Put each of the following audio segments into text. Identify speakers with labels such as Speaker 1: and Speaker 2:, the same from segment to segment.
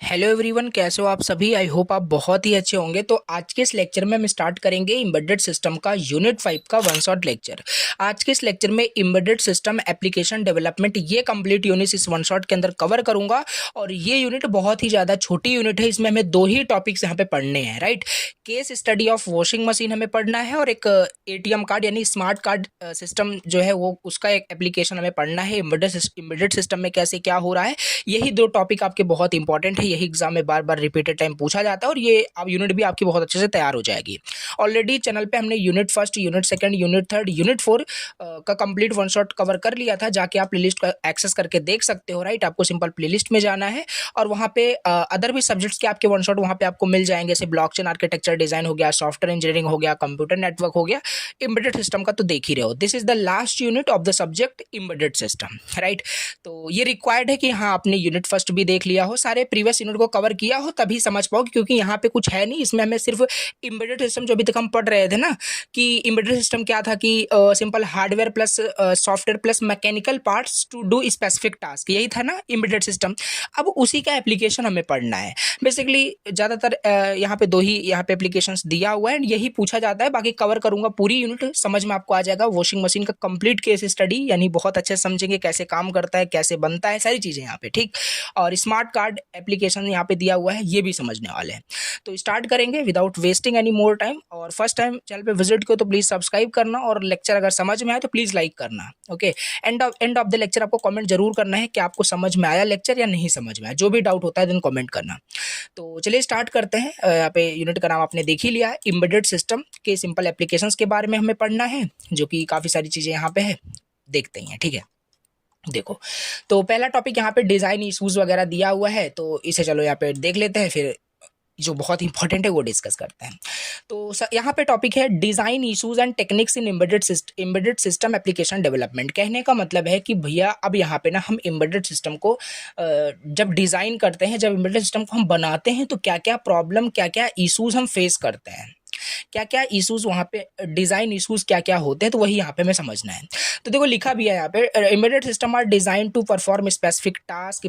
Speaker 1: Hello everyone, कैसे हो आप सभी। आई होप आप बहुत ही अच्छे होंगे। तो आज के इस लेक्चर में हम स्टार्ट करेंगे एम्बेडेड सिस्टम का यूनिट 5 का वन शॉट लेक्चर। आज के इस लेक्चर में एम्बेडेड सिस्टम एप्लीकेशन डेवलपमेंट ये कंप्लीट यूनिट इस वन शॉट के अंदर कवर करूंगा। और ये यूनिट बहुत ही ज़्यादा छोटी यूनिट है। इसमें हमें दो ही टॉपिक्स यहाँ पे पढ़ने हैं, right. Case study of washing machine हमें पढ़ना है और एक एटीएम कार्ड यानी स्मार्ट कार्ड सिस्टम जो है वो उसका एक एप्लीकेशन हमें पढ़ना है। एम्बेडेड सिस्टम में कैसे क्या हो रहा है, यही दो टॉपिक आपके बहुत इंपॉर्टेंट है। यही एग्जाम में बार बार रिपीटेड टाइम पूछा जाता है और ये अब यूनिट भी आपकी बहुत अच्छे से तैयार हो जाएगी। ऑलरेडी चैनल पे हमने unit first, unit second, unit third, unit four का कंप्लीट वन शॉट कवर कर लिया था। जाके आप प्लेलिस्ट का एक्सेस करके देख सकते हो, राइट। आपको सिंपल प्लेलिस्ट में जाना है और वहाँ पे अदर भी सब्जेक्ट्स के आपके वन शॉट वहाँ पे आपको मिल जाएंगे। जैसे ब्लॉकचेन आर्किटेक्चर डिजाइन हो गया, सॉफ्टवेयर इंजीनियरिंग हो गया, कंप्यूटर नेटवर्क हो गया, एम्बेडेड सिस्टम का तो देख ही रहे हो। This is the last unit of the subject embedded system, right. तो ये रिक्वायर्ड है कि हाँ आपने यूनिट फर्स्ट भी देख लिया हो, सारे प्रीवियस यूनिट को कवर किया हो, तभी समझ पाओगे। क्योंकि यहाँ पे कुछ है नहीं, इसमें हमें सिर्फ एम्बेडेड सिस्टम जो अभी तक हम पढ़ रहे थे ना, कि एम्बेडेड सिस्टम क्या था कि simple hardware plus software plus mechanical parts to do specific task, यही था ना एम्बेडेड सिस्टम। अब उसी का एप्लीकेशन हमें पढ़ना है। बेसिकली ज़्यादातर यहाँ पे दो ही यहाँ पे एप्लीकेशंस दिया हुआ है, यही पूछा जाता है। बाकी कवर करूंगा पूरी यूनिट, समझ में आपको आ जाएगा। वॉशिंग मशीन का कंप्लीट केस स्टडी, यानी बहुत अच्छे से समझेंगे कैसे काम करता है, कैसे बनता है, सारी चीज़ें यहाँ पे, ठीक। और स्मार्ट कार्ड एप्लीकेशन यहाँ पे दिया हुआ है, ये भी समझने वाले हैं। तो स्टार्ट करेंगे without wasting any more time. और फर्स्ट टाइम चैनल पे विजिट किया तो प्लीज़ सब्सक्राइब करना, और लेक्चर अगर समझ में आए तो प्लीज़ लाइक करना, okay. End of the lecture आपको कमेंट जरूर करना है कि आपको समझ में आया लेक्चर या नहीं समझ में आया। जो भी डाउट होता है देन कमेंट करना। तो चलिए स्टार्ट करते हैं। यहाँ पे यूनिट का नाम आपने देख ही लिया है, एम्बेडेड सिस्टम के सिंपल एप्लीकेशंस के बारे में हमें पढ़ना है, जो कि काफ़ी सारी चीज़ें यहाँ पे है, देखते ही हैं, ठीक है। देखो, तो पहला टॉपिक यहाँ पे डिज़ाइन इशूज़ वगैरह दिया हुआ है, तो इसे चलो यहाँ पे देख लेते हैं, फिर जो बहुत इंपॉर्टेंट है वो डिस्कस करते हैं। तो यहाँ पे टॉपिक है design issues and techniques in embedded system application development. कहने का मतलब है कि भैया अब यहाँ पे ना हम एम्बेडेड सिस्टम को जब डिज़ाइन करते हैं, जब एम्बेडेड सिस्टम को हम बनाते हैं, तो क्या क्या प्रॉब्लम, क्या क्या इशूज़ हम फेस करते हैं, क्या क्या इश्यूज वहाँ पे, डिज़ाइन इश्यूज क्या क्या होते हैं, तो वही यहाँ पे हमें समझना है। तो देखो लिखा भी है यहाँ पे, embedded system are design to perform specific task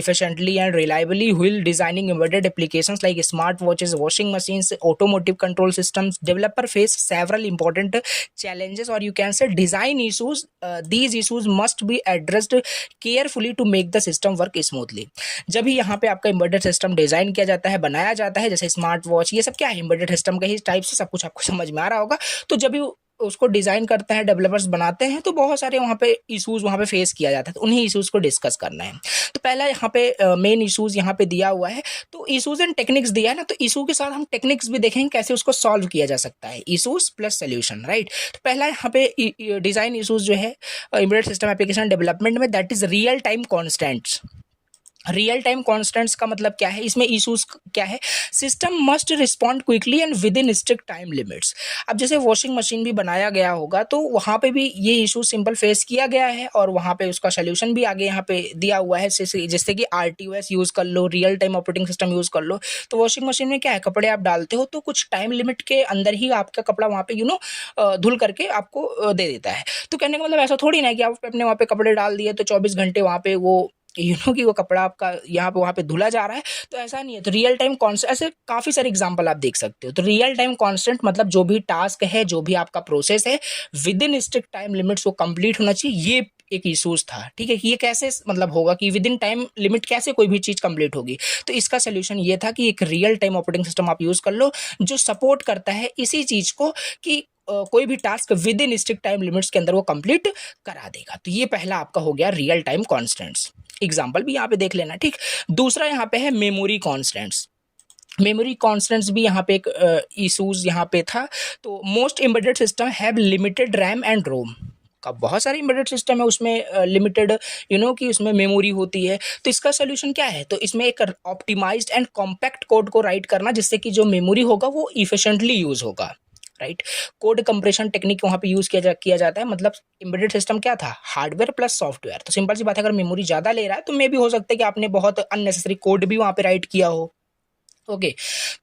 Speaker 1: efficiently and reliably while designing embedded applications like smart watches, washing machines, automotive control systems. Developer face several important challenges, or you can say design issues. These issues must be addressed carefully to make the system work smoothly. जब भी यहाँ पे आपका embedded system design किया जाता है, बनाया जाता है, जैसे स्मार्ट वॉच, ये सब क्या है, एम्बेडेड सिस्टम का ही टाइप से सब कुछ आपको समझ में आ रहा होगा। तो जब भी उसको डिजाइन करते हैं, डेवलपर्स बनाते हैं, तो बहुत सारे वहाँ पे इश्यूज वहाँ पे फेस किया जाता है, तो उन्हीं इश्यूज को डिस्कस करना है। तो पहला यहाँ पे मेन इश्यूज यहाँ पे दिया हुआ है। तो इश्यूज एंड टेक्निक्स दिया है ना, तो इशू के साथ हम टेक्निक्स भी देखेंगे कैसे उसको सॉल्व किया जा सकता है, इशूज प्लस सोल्यूशन, राइट। तो पहला यहाँ पे डिजाइन इशूज जो है एम्बेडेड सिस्टम एप्लीकेशन डेवलपमेंट में, that is real time constants. Real time constants का मतलब क्या है, इसमें इशूज क्या है, system must respond quickly and with in strict time limits. अब जैसे वॉशिंग मशीन भी बनाया गया होगा, तो वहाँ पे भी ये इशू सिंपल फेस किया गया है, और वहाँ पे उसका सोल्यूशन भी आगे यहाँ पे दिया हुआ है। जैसे कि RTOS यूज़ कर लो, real time operating system use कर लो। तो वॉशिंग मशीन में क्या है, कपड़े आप डालते हो तो कुछ टाइम लिमिट के अंदर ही आपका कपड़ा वहाँ पे धुल करके आपको दे देता है। तो कहने का मतलब ऐसा थोड़ी ना है कि आप अपने वहाँ पे कपड़े डाल दिए तो 24 घंटे वहाँ पे वो कि वो कपड़ा आपका यहाँ पे वहाँ पे धुला जा रहा है, तो ऐसा नहीं है। तो रियल टाइम कॉन्स्टेंट, ऐसे काफ़ी सारे एग्जांपल आप देख सकते हो। तो रियल टाइम कॉन्स्टेंट मतलब जो भी टास्क है, जो भी आपका प्रोसेस है, with in strict time limits वो कंप्लीट होना चाहिए। ये एक इशूज था, ठीक है, कि ये कैसे मतलब होगा कि विद इन टाइम लिमिट कैसे कोई भी चीज़ कंप्लीट होगी। तो इसका सोल्यूशन ये था कि एक रियल टाइम ऑपरेटिंग सिस्टम आप यूज़ कर लो, जो सपोर्ट करता है इसी चीज़ को, कि कोई भी task with in strict time limits के अंदर वो कंप्लीट करा देगा। तो ये पहला आपका हो गया रियल टाइम कॉन्स्टेंट्स। एग्जाम्पल भी यहाँ पे देख लेना, ठीक। दूसरा यहाँ पे है मेमोरी कॉन्स्टेंट्स। मेमोरी कॉन्स्टेंट्स भी यहाँ पे एक इशूज यहाँ पे था। तो most embedded system have limited RAM and ROM. का बहुत सारे एम्बेडेड सिस्टम है, उसमें लिमिटेड कि उसमें मेमोरी होती है। तो इसका सोल्यूशन क्या है, तो इसमें एक ऑप्टिमाइज्ड एंड कॉम्पैक्ट कोड को राइट करना, जिससे कि जो मेमोरी होगा वो इफिशिएंटली यूज होगा, राइट। कोड कंप्रेशन टेक्निक वहाँ पे यूज किया जाता है। मतलब एम्बेडेड सिस्टम क्या था, हार्डवेयर प्लस सॉफ्टवेयर। तो सिंपल सी बात है, अगर मेमोरी ज़्यादा ले रहा है तो मे भी हो सकता है कि आपने बहुत अननेसेसरी कोड भी वहाँ पे राइट किया हो, ओके।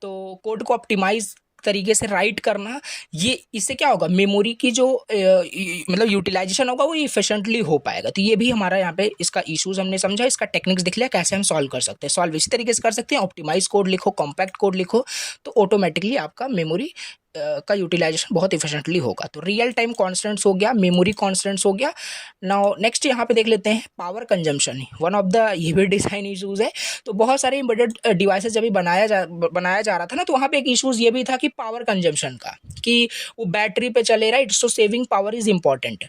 Speaker 1: तो कोड को ऑप्टिमाइज तरीके से राइट करना, ये इससे क्या होगा, मेमोरी की जो मतलब यूटिलाइजेशन होगा वो इफिशिएंटली हो पाएगा। तो ये भी हमारा यहाँ पे इसका इश्यूज हमने समझा, इसका टेक्निक्स दिख लिया कैसे हम सॉल्व कर सकते हैं। सॉल्व इसी तरीके से कर सकते हैं, ऑप्टिमाइज कोड लिखो, कॉम्पैक्ट कोड लिखो, तो ऑटोमेटिकली आपका मेमोरी का यूटिलाइजेशन बहुत इफिशिएंटली होगा। तो रियल टाइम कॉन्स्टेंट्स हो गया, मेमोरी कॉन्स्टेंट्स हो गया। नाउ नेक्स्ट यहाँ पे देख लेते हैं power consumption, one of the ये भी डिज़ाइन इशूज़ है। तो बहुत सारे एम्बेडेड डिवाइसेस जब भी बनाया जा रहा था ना, तो वहाँ पे एक इशूज़ ये भी था कि पावर कंजम्पशन का, कि वो बैटरी पे चले, right, so saving power is important.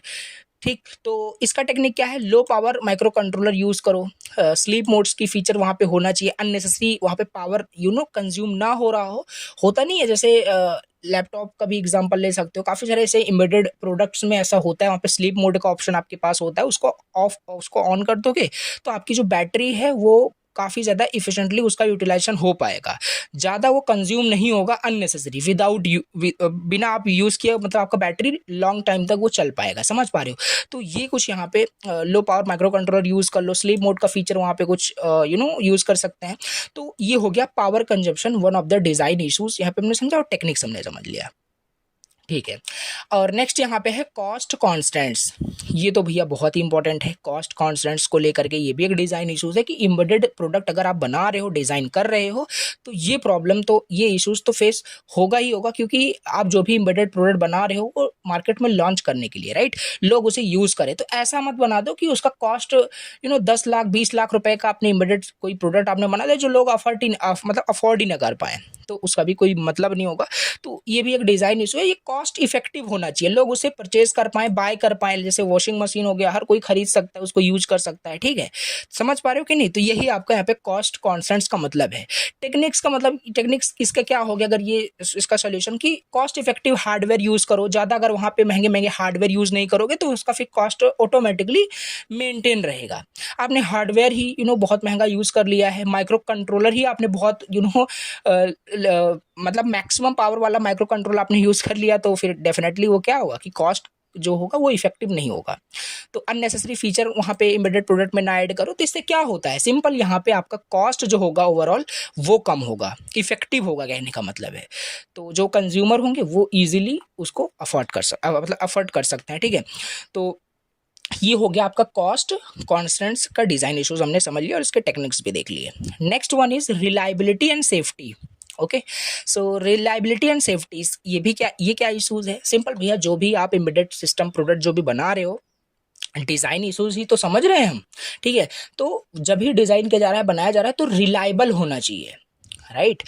Speaker 1: ठीक, तो इसका टेक्निक क्या है, low power micro controller use करो, स्लीप मोड्स की फीचर वहाँ पे होना चाहिए, अननेसेसरी वहाँ पे पावर कंज्यूम ना हो रहा हो। होता नहीं है, जैसे लैपटॉप का भी एग्जांपल ले सकते हो, काफ़ी सारे ऐसे एम्बेडेड प्रोडक्ट्स में ऐसा होता है, वहाँ पे स्लीप मोड का ऑप्शन आपके पास होता है, उसको ऑन कर दोगे तो आपकी जो बैटरी है वो काफ़ी ज़्यादा इफिशिएंटली उसका यूटिलाइजेशन हो पाएगा, ज़्यादा वो कंज्यूम नहीं होगा अननेसेसरी, बिना आप यूज़ किए, मतलब आपका बैटरी लॉन्ग टाइम तक वो चल पाएगा। समझ पा रहे हो? तो ये कुछ यहाँ पे low power micro controller use कर लो, स्लीप मोड का फीचर वहाँ पे कुछ यूज़ कर सकते हैं। तो ये हो गया power consumption, one of the design issues यहाँ पे हमने समझा और टेक्निक्स हमने समझ लिया। ठीक है, और नेक्स्ट यहाँ पे है कॉस्ट कॉन्स्टेंट्स। ये तो भैया बहुत ही इंपॉर्टेंट है, कॉस्ट कॉन्स्टेंट्स को लेकर के ये भी एक डिज़ाइन इशूज़ है कि एम्बेडेड प्रोडक्ट अगर आप बना रहे हो, डिज़ाइन कर रहे हो, तो ये प्रॉब्लम, तो ये इशूज़ तो फेस होगा ही होगा, क्योंकि आप जो भी एम्बेडेड प्रोडक्ट बना रहे हो वो मार्केट में लॉन्च करने के लिए, राइट, लोग उसे यूज़ करें। तो ऐसा मत बना दो कि उसका कॉस्ट 10 लाख 20 लाख रुपए का आपने एम्बेडेड कोई प्रोडक्ट आपने बना लिया जो लोग अफोर्ड ही ना कर पाए, तो उसका भी कोई मतलब नहीं होगा। तो ये भी एक डिज़ाइन इशू है, ये कॉस्ट इफेक्टिव होना चाहिए, लोग उसे परचेज कर पाएँ, बाय कर पाएँ। जैसे वॉशिंग मशीन हो गया, हर कोई खरीद सकता है, उसको यूज कर सकता है। ठीक है, समझ पा रहे हो कि नहीं? तो यही आपका यहाँ पे कॉस्ट कॉन्स्टेंट्स का मतलब है। टेक्निक्स का मतलब, टेक्निक्स इसका क्या हो गया, अगर ये इसका सोल्यूशन कि कॉस्ट इफेक्टिव हार्डवेयर यूज करो, ज़्यादा अगर वहाँ पे महंगे महंगे हार्डवेयर यूज नहीं करोगे तो उसका फिर कॉस्ट ऑटोमेटिकली मेंटेन रहेगा। आपने हार्डवेयर ही बहुत महंगा यूज कर लिया है, माइक्रो कंट्रोलर ही आपने बहुत मतलब मैक्सिमम पावर वाला माइक्रो कंट्रोल आपने यूज़ कर लिया, तो फिर डेफिनेटली वो क्या होगा कि कॉस्ट जो होगा वो इफेक्टिव नहीं होगा। तो अननेसेसरी फीचर वहाँ पे एम्बेडेड प्रोडक्ट में ना ऐड करो, तो इससे क्या होता है, सिंपल यहाँ पे आपका कॉस्ट जो होगा ओवरऑल वो कम होगा, इफेक्टिव होगा, कहने का मतलब है। तो जो कंज्यूमर होंगे वो ईजिली उसको अफोर्ड कर सकते हैं। ठीक है, तो ये हो गया आपका कॉस्ट कॉन्स्टेंट्स का डिज़ाइन इश्यूज हमने समझ लिया और इसके टेक्निक्स भी देख लिए। Next one is reliability and safety. Okay, so reliability and safety, ये क्या इश्यूज है, सिंपल भैया, जो भी आप एम्बेडेड सिस्टम प्रोडक्ट जो भी बना रहे हो, डिज़ाइन इश्यूज ही तो समझ रहे हैं हम। ठीक है, तो जब भी डिज़ाइन किया जा रहा है, बनाया जा रहा है, तो रिलायबल होना चाहिए, राइट।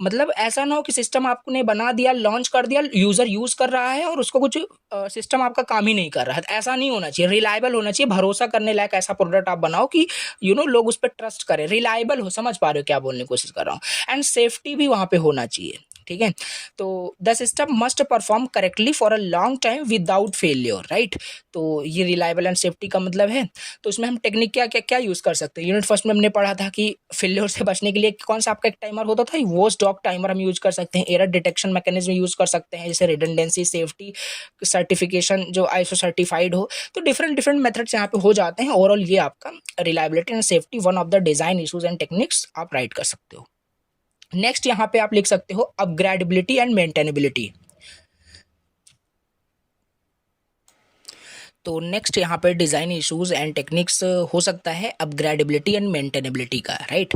Speaker 1: मतलब ऐसा ना हो कि सिस्टम आपने बना दिया, लॉन्च कर दिया, यूज़र यूज़ कर रहा है और उसको कुछ सिस्टम आपका काम ही नहीं कर रहा है, तो ऐसा नहीं होना चाहिए। रिलायबल होना चाहिए, भरोसा करने लायक ऐसा प्रोडक्ट आप बनाओ कि लोग उस पर ट्रस्ट करें, रिलायबल हो। समझ पा रहे हो क्या बोलने की कोशिश कर रहा हूँ? एंड सेफ्टी भी वहाँ पे होना चाहिए। ठीक है, तो the system must perform correctly for a long time without failure, right. तो ये रिलायबल एंड सेफ्टी का मतलब है। तो इसमें हम टेक्निक क्या क्या क्या यूज़ कर सकते हैं। यूनिट फर्स्ट में हमने पढ़ा था कि फेलियर से बचने के लिए कौन सा आपका एक टाइमर होता था, वॉच डॉग टाइमर हम यूज़ कर सकते हैं, एरर डिटेक्शन मैकेनिज्म यूज़ कर सकते हैं, जैसे रिडंडेंसी, सेफ्टी सर्टिफिकेशन जो ISO सर्टिफाइड हो। तो डिफरेंट डिफरेंट मेथड्स यहाँ पे हो जाते हैं। ओवरऑल ये आपका reliability and safety one of the design issues and techniques आप राइट कर सकते हो। नेक्स्ट यहाँ पे आप लिख सकते हो अपग्रेडेबिलिटी एंड मेंटेनेबिलिटी। तो नेक्स्ट यहाँ पे डिज़ाइन इश्यूज एंड टेक्निक्स हो सकता है अपग्रेडेबिलिटी एंड मेंटेनेबिलिटी का, राइट।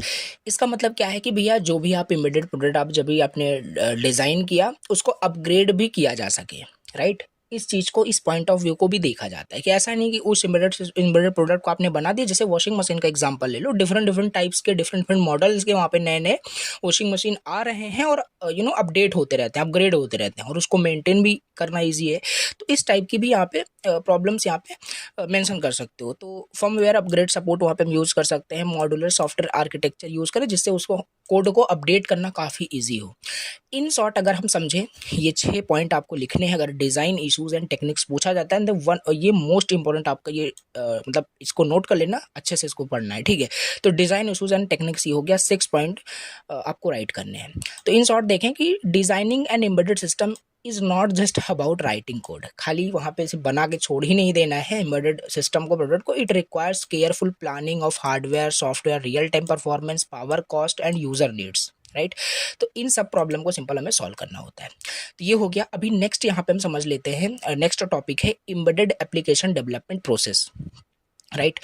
Speaker 1: इसका मतलब क्या है कि भैया जो भी आप इमीडिएट प्रोडक्ट आप जब भी आपने डिज़ाइन किया उसको अपग्रेड भी किया जा सके, राइट। इस चीज़ को, इस पॉइंट ऑफ व्यू को भी देखा जाता है कि ऐसा नहीं कि उस इमीडिएट प्रोडक्ट को आपने बना दिया। जैसे वॉशिंग मशीन का एग्जांपल ले लो, डिफरेंट डिफरेंट टाइप्स के, डिफरेंट डिफरेंट मॉडल्स के वहाँ पे नए नए वॉशिंग मशीन आ रहे हैं और अपडेट होते रहते हैं, अपग्रेड होते रहते हैं और उसको मेंटेन भी करना ईजी है। तो इस टाइप की भी यहाँ पे प्रॉब्लम्स यहाँ पे मेंशन कर सकते हो। तो फर्मवेयर अपग्रेड सपोर्ट वहाँ पे हम यूज़ कर सकते हैं, मॉड्यूलर सॉफ्टवेयर आर्किटेक्चर यूज़ करें जिससे उसको कोड को अपडेट करना काफ़ी ईजी हो। इन शॉर्ट अगर हम समझें, ये 6 पॉइंट आपको लिखने हैं अगर डिज़ाइन इश्यूज एंड टेक्निक्स पूछा जाता है, वन ये मोस्ट इंपॉर्टेंट आपका ये मतलब इसको नोट कर लेना, अच्छे से इसको पढ़ना है। ठीक है, तो डिज़ाइन इश्यूज एंड टेक्निक्स ये हो गया, 6 पॉइंट आपको राइट करने हैं। तो इन शॉर्ट देखें कि designing and embedded system is not just about writing code, खाली वहाँ पे सिर्फ बना के छोड़ ही नहीं देना है एम्बेडेड सिस्टम को, प्रोडक्ट को। It requires careful planning of hardware, software, real time performance, power, cost and user needs, right. तो इन सब प्रॉब्लम को सिंपल हमें सॉल्व करना होता है। तो ये हो गया। अभी नेक्स्ट यहाँ पे हम समझ लेते हैं, नेक्स्ट टॉपिक है embedded application development process, right.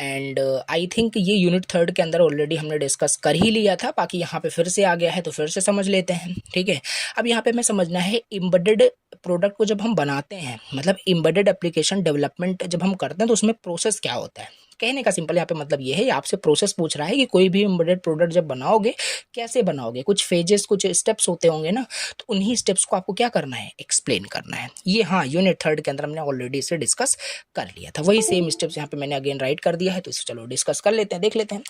Speaker 1: And I think ये यूनिट थर्ड के अंदर ऑलरेडी हमने डिस्कस कर ही लिया था, बाकी यहाँ पे फिर से आ गया है तो फिर से समझ लेते हैं, ठीक है। अब यहाँ पे हमें समझना है एम्बेडेड प्रोडक्ट को जब हम बनाते हैं, मतलब एम्बेडेड एप्लीकेशन डेवलपमेंट जब हम करते हैं तो उसमें प्रोसेस क्या होता है। कहने का सिंपल यहाँ पे मतलब ये है, आपसे प्रोसेस पूछ रहा है कि कोई भी एम्बेडेड प्रोडक्ट जब बनाओगे कैसे बनाओगे, कुछ फेजेस कुछ स्टेप्स होते होंगे ना, तो उन्हीं स्टेप्स को आपको क्या करना है, एक्सप्लेन करना है। ये हाँ यूनिट थर्ड के अंदर हमने ऑलरेडी इसे डिस्कस कर लिया था, वही सेम स्टेप्स यहाँ पे मैंने अगेन राइट कर दिया है, तो इसे चलो डिस्कस कर लेते हैं, देख लेते हैं।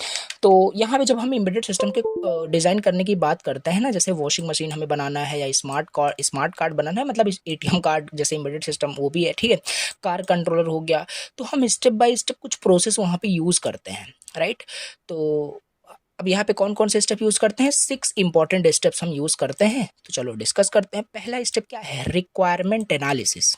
Speaker 1: तो यहाँ पे जब हम एम्बेडेड सिस्टम के डिज़ाइन करने की बात करते हैं ना, जैसे वॉशिंग मशीन हमें बनाना है या स्मार्ट कार्ड बनाना है, मतलब एटीएम कार्ड जैसे एम्बेडेड सिस्टम वो भी है, ठीक है, कार कंट्रोलर हो गया, तो हम स्टेप बाय स्टेप कुछ प्रोसेस वहाँ पे यूज़ करते हैं, राइट। तो अब यहाँ पे कौन कौन से स्टेप यूज़ करते हैं, 6 इंपॉर्टेंट स्टेप्स हम यूज़ करते हैं, तो चलो डिस्कस करते हैं। पहला स्टेप क्या है, रिक्वायरमेंट एनालिसिस,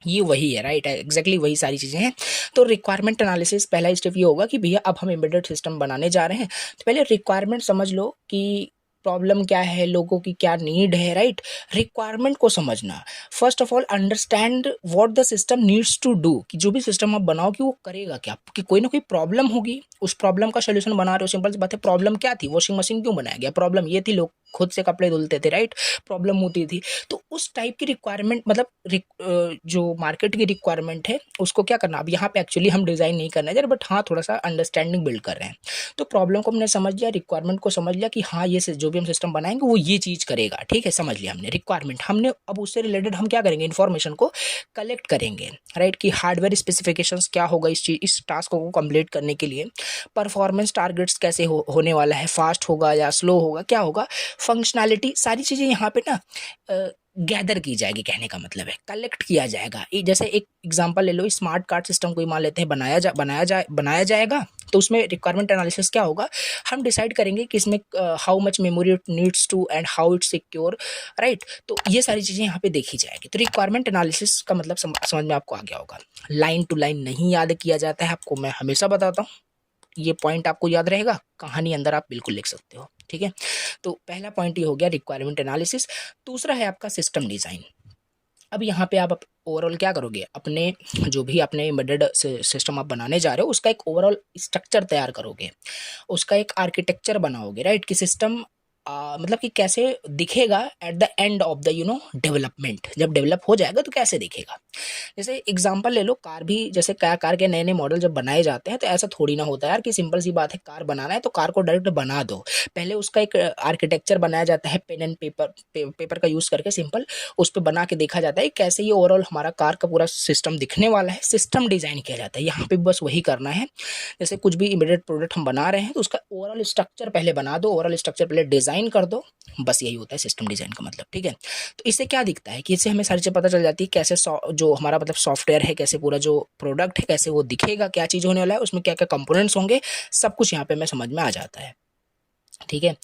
Speaker 1: ये वही है, राइट, एग्जैक्टली वही सारी चीज़ें हैं। तो रिक्वायरमेंट एनालिसिस पहला स्टेप ये होगा कि भैया अब हम एम्बेडेड सिस्टम बनाने जा रहे हैं, तो पहले रिक्वायरमेंट समझ लो कि प्रॉब्लम क्या है, लोगों की क्या नीड है, राइट। रिक्वायरमेंट को समझना, first of all understand what the system needs to do, कि जो भी सिस्टम आप बनाओ कि वो करेगा क्या, कि कोई ना कोई प्रॉब्लम होगी, उस प्रॉब्लम का सोल्यूशन बना रहे हो। सिंपल सी बात है, प्रॉब्लम क्या थी, वॉशिंग मशीन क्यों बनाया गया, प्रॉब्लम ये थी लोग खुद से कपड़े धुलते थे, राइट, प्रॉब्लम होती थी। तो उस टाइप की रिक्वायरमेंट, मतलब जो मार्केट की रिक्वायरमेंट है उसको क्या करना। अब यहाँ पे एक्चुअली हम डिज़ाइन नहीं करना है, बट हाँ थोड़ा सा अंडरस्टैंडिंग बिल्ड कर रहे हैं। तो प्रॉब्लम को हमने समझ लिया, रिक्वायरमेंट को समझ लिया कि हाँ ये जो भी हम सिस्टम बनाएंगे वो ये चीज़ करेगा, ठीक है, समझ लिया हमने रिक्वायरमेंट। हमने अब उससे रिलेटेड हम क्या करेंगे, इन्फॉर्मेशन को कलेक्ट करेंगे, राइट, कि हार्डवेयर स्पेसिफिकेशंस क्या होगा इस टास्क को कंप्लीट करने के लिए, परफॉर्मेंस टारगेट्स कैसे होने वाला है, फास्ट होगा या स्लो होगा, क्या होगा, फंक्शनैलिटी, सारी चीज़ें यहाँ पे ना गैदर की जाएगी, कहने का मतलब है कलेक्ट किया जाएगा। जैसे एक एग्जांपल ले लो, स्मार्ट कार्ड सिस्टम को ही मान लेते हैं, बनाया जाएगा, तो उसमें रिक्वायरमेंट एनालिसिस क्या होगा, हम डिसाइड करेंगे कि इसमें how much memory it needs to and how it's secure, right. तो ये सारी चीज़ें यहाँ पे देखी जाएगी। तो रिक्वायरमेंट एनालिसिस का मतलब समझ में आपको आ गया होगा। लाइन टू लाइन नहीं याद किया जाता है, आपको मैं हमेशा बताता हूँ, ये पॉइंट आपको याद रहेगा, कहानी अंदर आप बिल्कुल लिख सकते हो, ठीक है। तो पहला पॉइंट ये हो गया रिक्वायरमेंट एनालिसिस। दूसरा है आपका सिस्टम डिज़ाइन। अब यहाँ पे आप ओवरऑल क्या करोगे, अपने जो भी अपने एम्बेडेड सिस्टम आप बनाने जा रहे हो उसका एक ओवरऑल स्ट्रक्चर तैयार करोगे, उसका एक आर्किटेक्चर बनाओगे, राइट, कि सिस्टम मतलब कि कैसे दिखेगा at the end of the development, जब डेवलप हो जाएगा तो कैसे दिखेगा। जैसे एग्जांपल ले लो, कार भी, जैसे कार के नए नए मॉडल जब बनाए जाते हैं तो ऐसा थोड़ी ना होता है यार कि सिंपल सी बात है कार बनाना है तो कार को डायरेक्ट बना दो, पहले उसका एक आर्किटेक्चर बनाया जाता है, पेन एंड पेपर का यूज़ करके सिंपल उस पर बना के देखा जाता है कैसे ये ओवरऑल हमारा कार का पूरा सिस्टम दिखने वाला है, सिस्टम डिज़ाइन किया जाता है। यहाँ पे बस वही करना है, जैसे कुछ भी इमीडिएट प्रोडक्ट हम बना रहे हैं तो उसका ओवरऑल स्ट्रक्चर पहले बना दो, ओवरऑल स्ट्रक्चर पहले डिज़ाइन कर दो, बस यही होता है सिस्टम डिज़ाइन का मतलब, ठीक है। तो इससे क्या दिखता है कि इससे हमें सारी चीज़ पता चल जाती है, कैसे जो हमारा मतलब सॉफ्टवेयर है, कैसे पूरा जो प्रोडक्ट है कैसे वो दिखेगा, क्या चीज़ होने वाला है, उसमें क्या क्या कंपोनेंट्स होंगे, सब कुछ यहाँ पे हमें समझ में आ जाता है, ठीक है।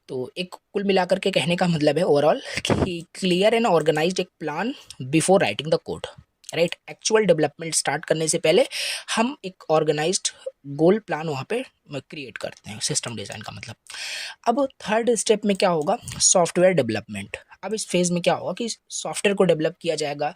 Speaker 1: तो एक कुल मिलाकर के कहने का मतलब है ओवरऑल कि क्लियर एंड ऑर्गेनाइज्ड एक plan before writing the code, right. Actual development start करने से पहले हम एक ऑर्गेनाइज्ड गोल प्लान वहाँ पे क्रिएट करते हैं, सिस्टम डिज़ाइन का मतलब। अब थर्ड स्टेप में क्या होगा, सॉफ्टवेयर डेवलपमेंट। अब इस फेज़ में क्या होगा कि सॉफ्टवेयर को डेवलप किया जाएगा।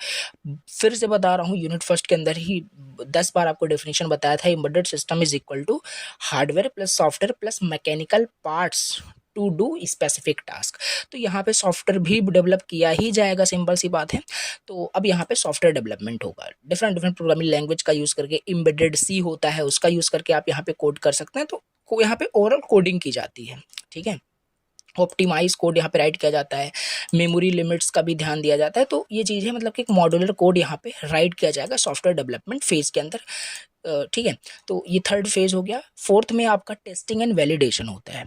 Speaker 1: फिर से बता रहा हूँ, यूनिट फर्स्ट के अंदर ही 10 बार आपको डेफिनेशन बताया था, embedded system is equal to hardware plus software plus mechanical parts to do specific task. तो यहाँ पे सॉफ्टवेयर भी डेवलप किया ही जाएगा, सिंपल सी बात है। तो अब यहाँ पे सॉफ्टवेयर डेवलपमेंट होगा, डिफरेंट प्रोग्रामिंग लैंग्वेज का यूज़ करके, एम्बेडेड सी होता है उसका यूज़ करके आप यहाँ पे कोड कर सकते हैं। तो यहाँ पे ओवरऑल कोडिंग की जाती है, ठीक है। ऑप्टिमाइज कोड यहाँ पे राइट किया जाता है, मेमोरी लिमिट्स का भी ध्यान दिया जाता है। तो ये चीज़ है, मतलब कि एक मॉड्यूलर कोड यहाँ पे राइट किया जाएगा सॉफ्टवेयर डेवलपमेंट फेज़ के अंदर, ठीक है। तो ये थर्ड फेज़ हो गया। फोर्थ में आपका टेस्टिंग एंड वैलिडेशन होता है।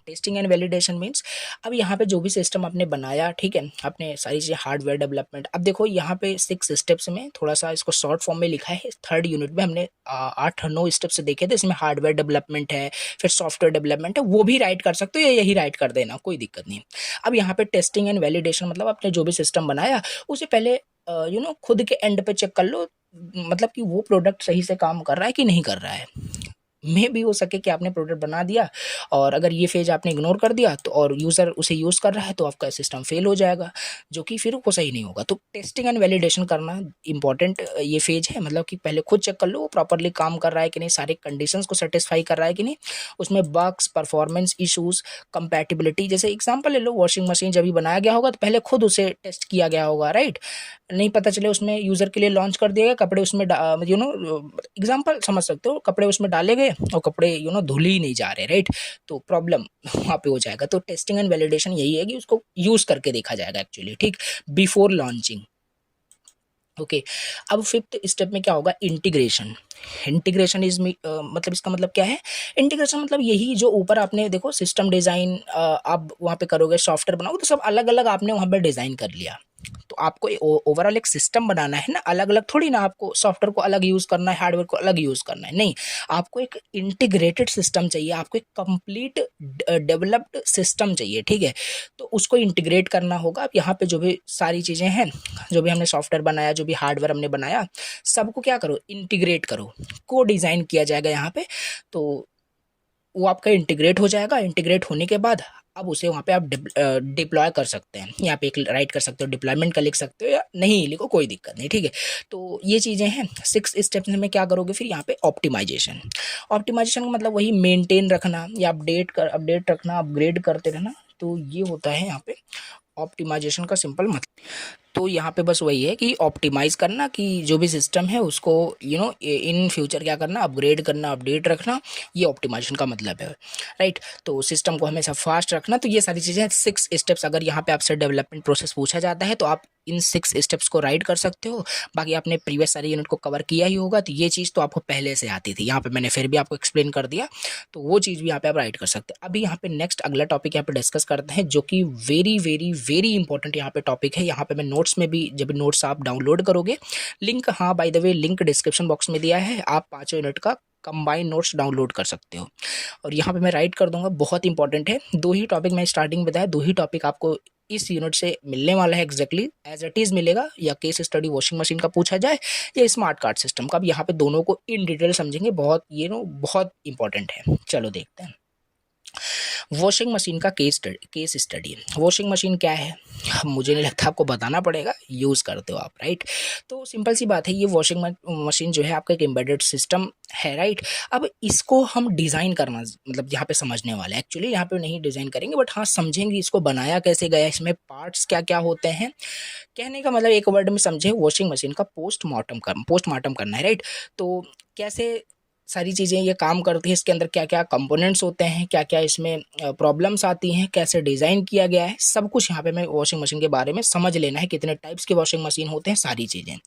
Speaker 1: टेस्टिंग एंड वैलिडेशन मीन्स अब यहाँ पे जो भी सिस्टम आपने बनाया, ठीक है, आपने सारी चीज़ें हार्डवेयर डेवलपमेंट, अब देखो यहाँ पे 6 स्टेप्स में थोड़ा सा इसको शॉर्ट फॉर्म में लिखा है। थर्ड यूनिट में हमने 8-9 स्टेप्स देखे थे, इसमें हार्डवेयर डेवलपमेंट है, फिर सॉफ्टवेयर डेवलपमेंट है, वो भी राइट कर सकते हो या यही राइट कर देना, कोई दिक्कत नहीं। अब यहाँ पे टेस्टिंग एंड वैलिडेशन मतलब आपने जो भी सिस्टम बनाया उसे पहले खुद के एंड पे चेक कर लो, मतलब कि वो प्रोडक्ट सही से काम कर रहा है कि नहीं कर रहा है। में भी हो सके कि आपने प्रोडक्ट बना दिया और अगर ये फेज आपने इग्नोर कर दिया तो और यूज़र उसे यूज़ कर रहा है तो आपका सिस्टम फेल हो जाएगा, जो कि फिर वो सही नहीं होगा। तो टेस्टिंग एंड वैलिडेशन करना इंपॉर्टेंट ये फेज है, मतलब कि पहले खुद चेक कर लो वो प्रॉपरली काम कर रहा है कि नहीं, सारे कंडीशंस को सेटिस्फाई कर रहा है कि नहीं, उसमें बग्स, परफॉर्मेंस इशूज़, कंपैटिबिलिटी। जैसे एग्जांपल ले लो, वॉशिंग मशीन जब भी बनाया गया होगा तो पहले खुद उसे टेस्ट किया गया होगा, राइट? नहीं पता चले उसमें यूज़र के लिए लॉन्च कर दिया गया, कपड़े उसमें एग्जांपल समझ सकते हो, कपड़े उसमें डाले गए और कपड़े धुल ही नहीं जा रहे, राइट? तो प्रॉब्लम वहाँ पे हो जाएगा। तो टेस्टिंग एंड वैलिडेशन यही है कि उसको यूज़ करके देखा जाएगा एक्चुअली, ठीक, बिफोर लॉन्चिंग। ओके, अब फिफ्थ स्टेप में क्या होगा, इंटीग्रेशन। इंटीग्रेशन इज मतलब इसका मतलब क्या है, इंटीग्रेशन मतलब यही जो ऊपर आपने देखो सिस्टम डिज़ाइन आप वहाँ पे करोगे, सॉफ्टवेयर बनाओगे तो सब अलग अलग आपने वहाँ पे डिज़ाइन कर लिया। तो आपको ओवरऑल एक सिस्टम बनाना है ना, अलग अलग थोड़ी ना, आपको सॉफ्टवेयर को अलग यूज़ करना है, हार्डवेयर को अलग यूज़ करना है, नहीं, आपको एक इंटीग्रेटेड सिस्टम चाहिए, आपको एक कंप्लीट डेवलप्ड सिस्टम चाहिए, ठीक है? तो उसको इंटीग्रेट करना होगा। अब यहाँ पे जो भी सारी चीज़ें हैं, जो भी हमने सॉफ्टवेयर बनाया, जो भी हार्डवेयर हमने बनाया, सबको क्या करो, इंटीग्रेट करो, को डिज़ाइन किया जाएगा यहाँ पे। तो वो आपका इंटीग्रेट हो जाएगा। इंटीग्रेट होने के बाद अब उसे वहाँ पे आप डिप्लॉय कर सकते हैं, यहाँ पे एक राइट कर सकते हो, डिप्लॉयमेंट का लिख सकते हो या नहीं लिखो, कोई दिक्कत नहीं, ठीक है? तो ये चीज़ें हैं। 6 स्टेप्स में क्या करोगे फिर यहाँ पे, ऑप्टिमाइजेशन। ऑप्टिमाइजेशन का मतलब वही मेंटेन रखना या अपडेट रखना, अपग्रेड करते रहना। तो ये होता है यहाँ पे ऑप्टिमाइजेशन का सिंपल मतलब। तो यहाँ पे बस वही है कि ऑप्टिमाइज़ करना, कि जो भी सिस्टम है उसको इन फ्यूचर क्या करना, अपग्रेड करना, अपडेट रखना, ये ऑप्टिमाइजेशन का मतलब है, राइट? तो सिस्टम को हमेशा फास्ट रखना। तो ये सारी चीज़ें 6 स्टेप्स, अगर यहाँ पे आपसे डेवलपमेंट प्रोसेस पूछा जाता है तो आप इन 6 स्टेप्स को राइट कर सकते हो। बाकी आपने प्रीवियस सारे यूनिट को कवर किया ही होगा, तो ये चीज़ तो आपको पहले से आती थी, यहाँ पे मैंने फिर भी आपको एक्सप्लेन कर दिया, तो वो चीज़ भी यहाँ पे आप राइट कर सकते हैं। अभी यहाँ पे नेक्स्ट अगला टॉपिक यहाँ पे डिस्कस करते हैं, जो कि वेरी वेरी वेरी इंपॉर्टेंट यहाँ पे टॉपिक है। यहाँ पे मैं नोट्स में भी, जब नोट्स आप डाउनलोड करोगे, लिंक, हाँ by the way link description box में दिया है, आप 5 यूनिट का कंबाइन नोट्स डाउनलोड कर सकते हो। और यहाँ पे मैं राइट कर दूंगा, बहुत इंपॉर्टेंट है। 2 ही टॉपिक मैं स्टार्टिंग बताया, 2 ही टॉपिक आपको इस यूनिट से मिलने वाला है, एग्जैक्टली एज इट इज़ मिलेगा। या केस स्टडी वॉशिंग मशीन का पूछा जाए या स्मार्ट कार्ड सिस्टम का, अब यहाँ पे दोनों को इन डिटेल समझेंगे, बहुत बहुत इंपॉर्टेंट है। चलो देखते हैं। वॉशिंग मशीन का केस स्टडी। वॉशिंग मशीन क्या है, मुझे नहीं लगता आपको बताना पड़ेगा, यूज़ करते हो आप, राइट? तो सिंपल सी बात है, ये वॉशिंग मशीन जो है आपका एक एम्बेडेड सिस्टम है, राइट? अब इसको हम डिज़ाइन करना, मतलब यहाँ पे समझने वाले हैं, एक्चुअली यहाँ पे नहीं डिज़ाइन करेंगे, बट हाँ समझेंगे इसको बनाया कैसे गया, इसमें पार्ट्स क्या क्या होते हैं। कहने का मतलब एक वर्ड में समझे, वॉशिंग मशीन का पोस्टमार्टम करना है, राइट? तो कैसे सारी चीज़ें ये काम करती है, इसके अंदर क्या क्या कंपोनेंट्स होते हैं, क्या क्या इसमें प्रॉब्लम्स आती हैं, कैसे डिज़ाइन किया गया है, सब कुछ यहाँ पे मैं वॉशिंग मशीन के बारे में समझ लेना है, कितने टाइप्स के वॉशिंग मशीन होते हैं, सारी चीज़ें।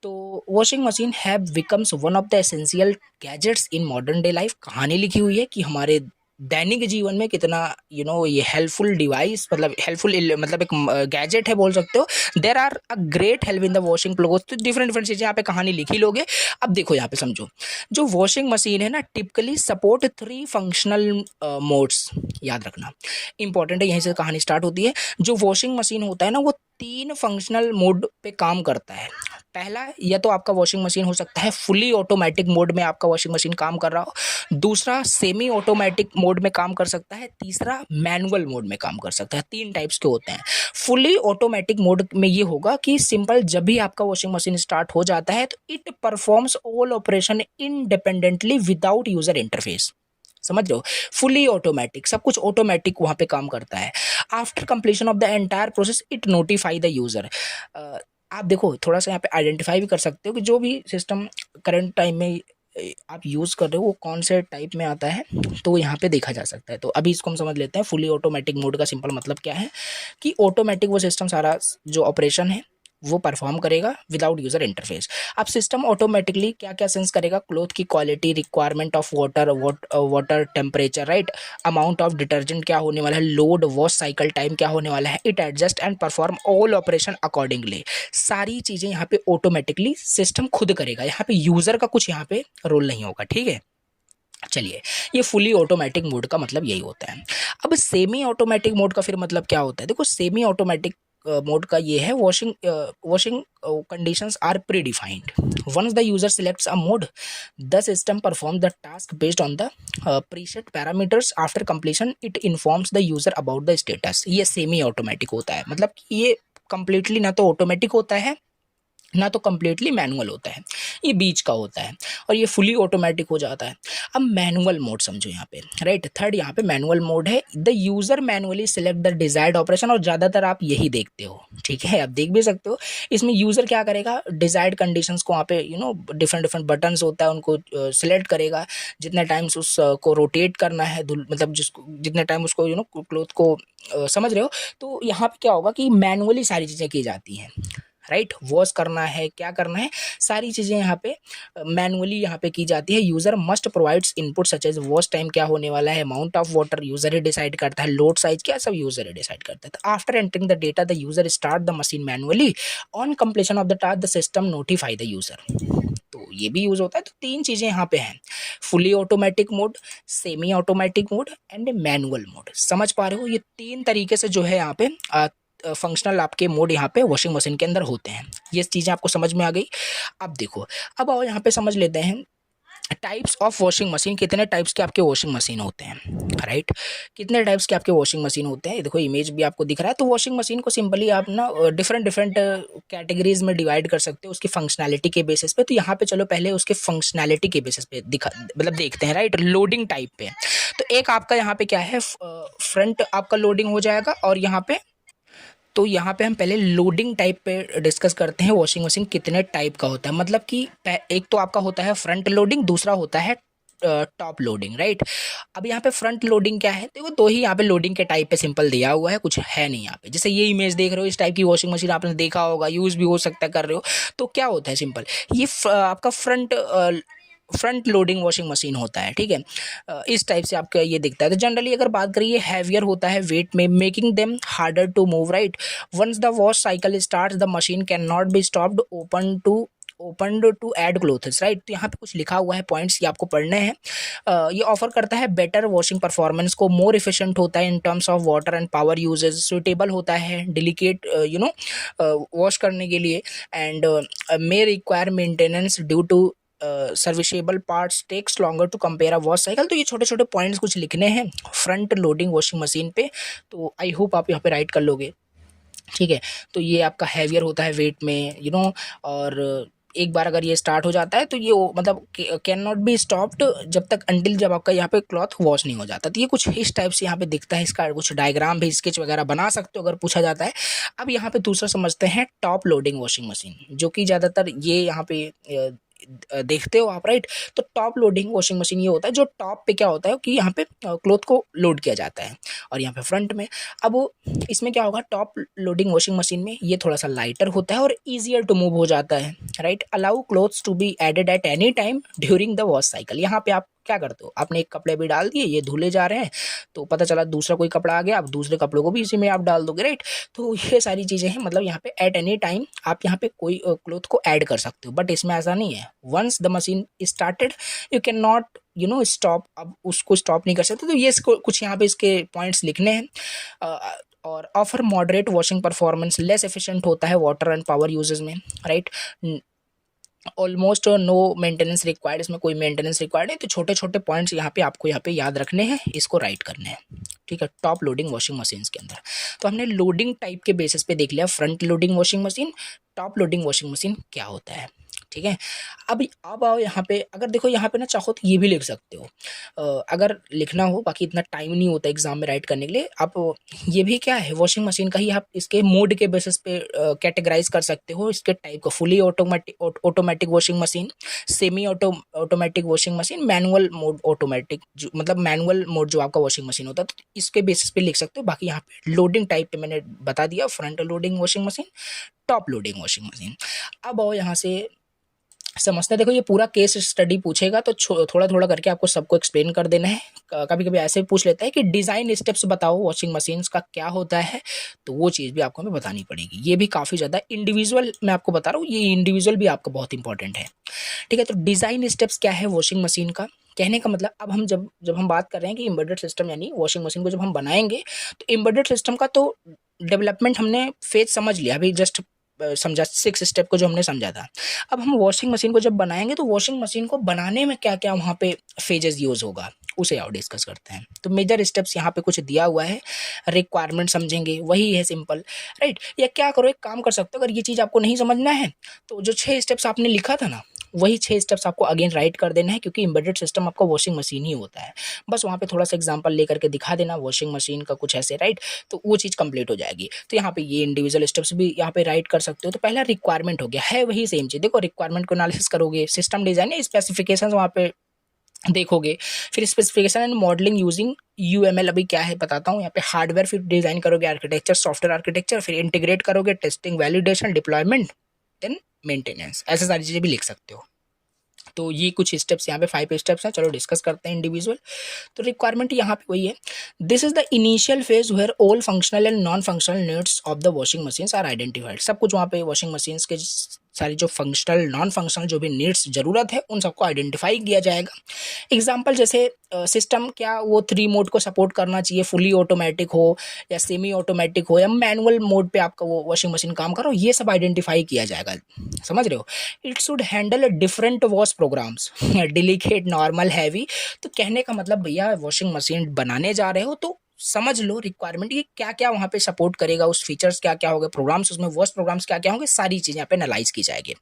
Speaker 1: तो washing machine have becomes one of the essential gadgets in modern day life. कहानी लिखी हुई है कि हमारे दैनिक जीवन में कितना ये हेल्पफुल डिवाइस, मतलब हेल्पफुल, मतलब एक गैजेट है बोल सकते हो। There are a great help in the washing cloth. तो डिफरेंट डिफरेंट चीज़ें यहाँ पे कहानी लिखी लोगे। अब देखो यहाँ पे समझो, जो वॉशिंग मशीन है ना, टिपिकली सपोर्ट 3 फंक्शनल मोड्स। याद रखना इंपॉर्टेंट है, यहीं से कहानी स्टार्ट होती है। जो वॉशिंग मशीन होता है ना, वो 3 फंक्शनल मोड पे काम करता है। पहला, या तो आपका वॉशिंग मशीन हो सकता है फुली ऑटोमेटिक मोड में आपका वॉशिंग मशीन काम कर रहा हो, दूसरा सेमी ऑटोमेटिक मोड में काम कर सकता है, तीसरा मैनुअल मोड में काम कर सकता है। 3 टाइप्स के होते हैं। फुली ऑटोमेटिक मोड में ये होगा कि सिंपल, जब भी आपका वॉशिंग मशीन स्टार्ट हो जाता है तो it performs all operation independently without user interface. समझ रहे हो? फुली ऑटोमेटिक, सब कुछ ऑटोमेटिक वहां पे काम करता है। After completion of the entire process it notify the user. आप देखो थोड़ा सा यहाँ पे आइडेंटिफाई भी कर सकते हो कि जो भी सिस्टम करंट टाइम में आप यूज़ कर रहे हो वो कौन से टाइप में आता है, तो यहाँ पे देखा जा सकता है। तो अभी इसको हम समझ लेते हैं। फुली ऑटोमेटिक मोड का सिंपल मतलब क्या है, कि ऑटोमेटिक वो सिस्टम सारा जो ऑपरेशन है वो परफॉर्म करेगा विदाउट यूजर इंटरफेस। अब सिस्टम ऑटोमेटिकली क्या क्या सेंस करेगा, क्लोथ की quality, requirement of water temperature, right, amount of detergent क्या होने वाला है, लोड, वॉश साइकिल टाइम क्या होने वाला है, it adjust and perform all operation accordingly. सारी चीज़ें यहाँ पे ऑटोमेटिकली सिस्टम खुद करेगा, यहाँ पे यूजर का कुछ यहाँ पे रोल नहीं होगा, ठीक है? चलिए, ये फुली ऑटोमेटिक मोड का मतलब यही होता है। अब सेमी ऑटोमेटिक मोड का फिर मतलब क्या होता है, देखो सेमी ऑटोमेटिक मोड का ये है, washing conditions are predefined. Once the user selects a mode, the system performs the task based on the preset parameters. After completion, it informs the user about the status. ये semi automatic होता है, मतलब कि ये completely ना तो automatic होता है ना तो कम्प्लीटली मैनुअल होता है, ये बीच का होता है और ये फुली ऑटोमेटिक हो जाता है। अब मैनुअल मोड समझो यहाँ पे, राइट। थर्ड यहाँ पे मैनुअल मोड है, the user manually select the desired operation, और ज़्यादातर आप यही देखते हो, ठीक है, आप देख भी सकते हो। इसमें यूज़र क्या करेगा, डिजायर्ड कंडीशंस को वहाँ पे डिफरेंट डिफरेंट बटन्स होता है, उनको सिलेक्ट करेगा, जितने टाइम्स उसको रोटेट करना है, मतलब जिसको जितने टाइम उसको क्लोथ को समझ रहे हो। तो यहाँ पे क्या होगा कि मैनुअली सारी चीज़ें की जाती हैं, राइट। वॉश करना है, क्या करना है, सारी चीज़ें यहाँ पे मैनुअली यहाँ पे की जाती है। User must provides input such as wash time क्या होने वाला है, अमाउंट ऑफ वाटर यूज़र ही डिसाइड करता है, लोड साइज क्या, सब यूज़र ही डिसाइड करता है। तो after entering the data the user start the machine manually, on completion of the task the system notify the user. तो ये भी यूज़ होता है। तो तीन चीज़ें यहाँ पे हैं, fully automatic mode, semi automatic mode and manual mode. समझ पा रहे हो, ये तीन तरीके से जो है यहाँ पे फंक्शनल आपके मोड यहाँ पे वॉशिंग मशीन के अंदर होते हैं। ये चीज़ें आपको समझ में आ गई। अब देखो, अब आओ यहाँ पे समझ लेते हैं टाइप्स ऑफ वॉशिंग मशीन। कितने टाइप्स के आपके वॉशिंग मशीन होते हैं, राइट। कितने टाइप्स के आपके वॉशिंग मशीन होते हैं, देखो इमेज भी आपको दिख रहा है। तो वॉशिंग मशीन को सिंपली आप ना डिफरेंट डिफरेंट कैटेगरीज में डिवाइड कर सकते हो उसकी फंक्शनैलिटी के बेसिस पे। तो यहाँ पे चलो पहले उसके फंक्शनैलिटी के बेसिस पे मतलब देखते हैं, राइट, लोडिंग टाइप पे। तो एक आपका यहाँ पे क्या है, फ्रंट आपका लोडिंग हो जाएगा, और यहाँ पे तो यहाँ पे हम पहले लोडिंग टाइप पे डिस्कस करते हैं वॉशिंग मशीन कितने टाइप का होता है। मतलब कि एक तो आपका होता है फ्रंट लोडिंग, दूसरा होता है टॉप लोडिंग, राइट। अब यहाँ पे फ्रंट लोडिंग क्या है, देखो दो ही यहाँ पे लोडिंग के टाइप पे सिंपल दिया हुआ है, कुछ है नहीं यहाँ पे। जैसे ये इमेज देख रहे हो, इस टाइप की वॉशिंग मशीन आपने देखा होगा, यूज़ भी हो सकता है कर रहे हो। तो क्या होता है सिंपल, ये आपका फ्रंट लोडिंग वॉशिंग मशीन होता है, ठीक है। इस टाइप से आपका ये दिखता है। तो जनरली अगर बात करिए, हैवियर होता है वेट में, making them harder to move, right. Once the wash cycle starts the machine can not be stopped, open to add clothes, right. तो यहाँ पे कुछ लिखा हुआ है, पॉइंट्स ये आपको पढ़ने हैं। ये ऑफर करता है बेटर वॉशिंग परफॉर्मेंस को, मोर एफिशिएंट होता है in terms of water and power usage, suitable होता है डेलिकेट वॉश करने के लिए, and may require maintenance due to serviceable parts, takes longer to compare a wash cycle. तो ये छोटे छोटे पॉइंट्स कुछ लिखने हैं फ्रंट लोडिंग वॉशिंग मशीन पे। तो आई होप आप यहाँ पे राइट कर लोगे, ठीक है। तो ये आपका हैवियर होता है वेट में, और एक बार अगर ये स्टार्ट हो जाता है तो ये मतलब कैन नॉट बी स्टॉप्ड जब तक अंटिल जब आपका यहाँ पे क्लॉथ वॉश नहीं हो जाता। तो ये कुछ इस टाइप से यहाँ पे दिखता है। इसका कुछ डायग्राम भी, स्केच वगैरह बना सकते हो अगर पूछा जाता है। अब यहाँ पे दूसरा समझते हैं टॉप लोडिंग वॉशिंग मशीन, जो कि ज़्यादातर ये यहाँ पे देखते हो आप, राइट। तो टॉप लोडिंग वॉशिंग मशीन ये होता है जो टॉप पे क्या होता है कि यहाँ पे क्लॉथ को लोड किया जाता है, और यहाँ पे फ्रंट में। अब इसमें क्या होगा, टॉप लोडिंग वॉशिंग मशीन में ये थोड़ा सा लाइटर होता है और ईजियर टू मूव हो जाता है, right. Allow clothes to be added at any time during the wash cycle. यहाँ पे आप क्या करते हो, आपने एक कपड़े भी डाल दिए, ये धुले जा रहे हैं, तो पता चला दूसरा कोई कपड़ा आ गया, आप दूसरे कपड़ों को भी इसी में आप डाल दोगे, राइट। तो ये सारी चीज़ें हैं, मतलब यहाँ पे एट एनी टाइम आप यहाँ पे कोई क्लोथ को ऐड कर सकते हो। बट इसमें ऐसा नहीं है, once the machine started you can not stop, अब उसको स्टॉप नहीं कर सकते। तो ये कुछ यहाँ पे इसके पॉइंट्स लिखने हैं। और offer moderate washing performance, less efficient होता है वाटर एंड पावर यूजेस में, right. Almost no maintenance required, इसमें कोई मेंटेनेंस रिक्वायर्ड नहीं। तो छोटे छोटे पॉइंट्स यहाँ पे आपको यहाँ पे याद रखने हैं, इसको राइट करने हैं, ठीक है, टॉप लोडिंग वॉशिंग मशीन्स के अंदर। तो हमने लोडिंग टाइप के बेसिस पे देख लिया, front loading washing machine, top loading washing machine क्या होता है, ठीक है। अब आओ यहाँ पे, अगर देखो यहाँ पे ना चाहो तो ये भी लिख सकते हो, अगर लिखना हो, बाकी इतना टाइम नहीं होता एग्जाम में राइट करने के लिए। आप ये भी क्या है, वॉशिंग मशीन का ही आप इसके मोड के बेसिस पे कैटेगराइज कर सकते हो इसके टाइप को, fully automatic washing machine, semi automatic washing machine, manual mode automatic, मतलब मैनुअल मोड जो आपका वॉशिंग मशीन होता है, तो इसके बेसिस पे लिख सकते हो। बाकी यहाँ पे लोडिंग टाइप पे मैंने बता दिया, front loading washing machine, top loading washing machine. अब आओ यहाँ से समझते हैं। देखो ये पूरा केस स्टडी पूछेगा तो थोड़ा थोड़ा करके आपको सबको एक्सप्लेन कर देना है। कभी कभी ऐसे पूछ लेता है कि डिज़ाइन स्टेप्स बताओ वॉशिंग मशीन्स का क्या होता है, तो वो चीज़ भी आपको हमें बतानी पड़ेगी। ये भी काफ़ी ज़्यादा इंडिविजुअल मैं आपको बता रहा हूँ, ये इंडिविजुअल भी आपको बहुत इंपॉर्टेंट है, ठीक है। तो डिज़ाइन स्टेप्स क्या है वॉशिंग मशीन का, कहने का मतलब, अब हम जब हम बात कर रहे हैं कि एम्बेडेड सिस्टम यानी वॉशिंग मशीन को जब हम बनाएंगे, तो एम्बेडेड सिस्टम का तो डेवलपमेंट हमने फेज समझ लिया, अभी जस्ट समझा 6 स्टेप को जो हमने समझा था। अब हम वॉशिंग मशीन को जब बनाएंगे तो वॉशिंग मशीन को बनाने में क्या क्या वहाँ पे फेजेस यूज होगा उसे और डिस्कस करते हैं। तो मेजर स्टेप्स यहाँ पे कुछ दिया हुआ है, रिक्वायरमेंट समझेंगे, वही है सिंपल, राइट। या क्या करो, एक काम कर सकते हो, अगर ये चीज़ आपको नहीं समझना है तो जो 6 स्टेप्स आपने लिखा था ना, वही 6 स्टेप्स आपको अगेन राइट कर देना है, क्योंकि एम्बेडेड सिस्टम आपका वॉशिंग मशीन ही होता है। बस वहाँ पे थोड़ा सा एग्जांपल लेकर के दिखा देना वॉशिंग मशीन का कुछ ऐसे, राइट। तो वो चीज़ कंप्लीट हो जाएगी। तो यहाँ पे ये इंडिविजुअल स्टेप्स भी यहाँ पे राइट कर सकते हो। तो पहला रिक्वायरमेंट हो गया, है वही सेम चीज़। देखो रिक्वायरमेंट को एनालिसिस करोगे, सिस्टम डिजाइन या स्पेसिफिकेशन वहाँ पे देखोगे, फिर specification and modelling using UML. अभी क्या है बताता हूँ। यहाँ पे हार्डवेयर फिर डिजाइन करोगे, आर्किटेक्चर, सॉफ्टवेयर आर्किटेक्चर, फिर इंटीग्रेट करोगे, testing, validation, deployment, then maintenance. ऐसे सारी चीज़ें भी लिख सकते हो। तो ये कुछ स्टेप्स यहाँ पे 5 स्टेप्स हैं, चलो डिस्कस करते हैं इंडिविजुअल। तो रिक्वायरमेंट यहाँ पे वही है, this is the initial phase where all functional and non functional needs of the washing machines are identified. सब कुछ वहाँ पे वॉशिंग मशीन्स के सारी जो फंक्शनल नॉन फंक्शनल जो भी नीड्स जरूरत है उन सबको आइडेंटिफाई किया जाएगा। एग्जाम्पल जैसे सिस्टम क्या वो 3 मोड को सपोर्ट करना चाहिए, फुली ऑटोमेटिक हो या सेमी ऑटोमेटिक हो या मैनुअल मोड पे आपका वो वॉशिंग मशीन काम करो, ये सब आइडेंटिफाई किया जाएगा। समझ रहे हो। It should handle different wash programmes, delicate, normal, heavy. तो कहने का मतलब भैया वॉशिंग मशीन बनाने जा रहे हो तो समझ लो रिक्वायरमेंट ये क्या क्या वहाँ पे सपोर्ट करेगा, उस फीचर्स क्या क्या होंगे, प्रोग्राम्स उसमें वॉश प्रोग्राम्स क्या क्या होंगे, सारी चीज़ें यहाँ पे एनालाइज की जाएगी।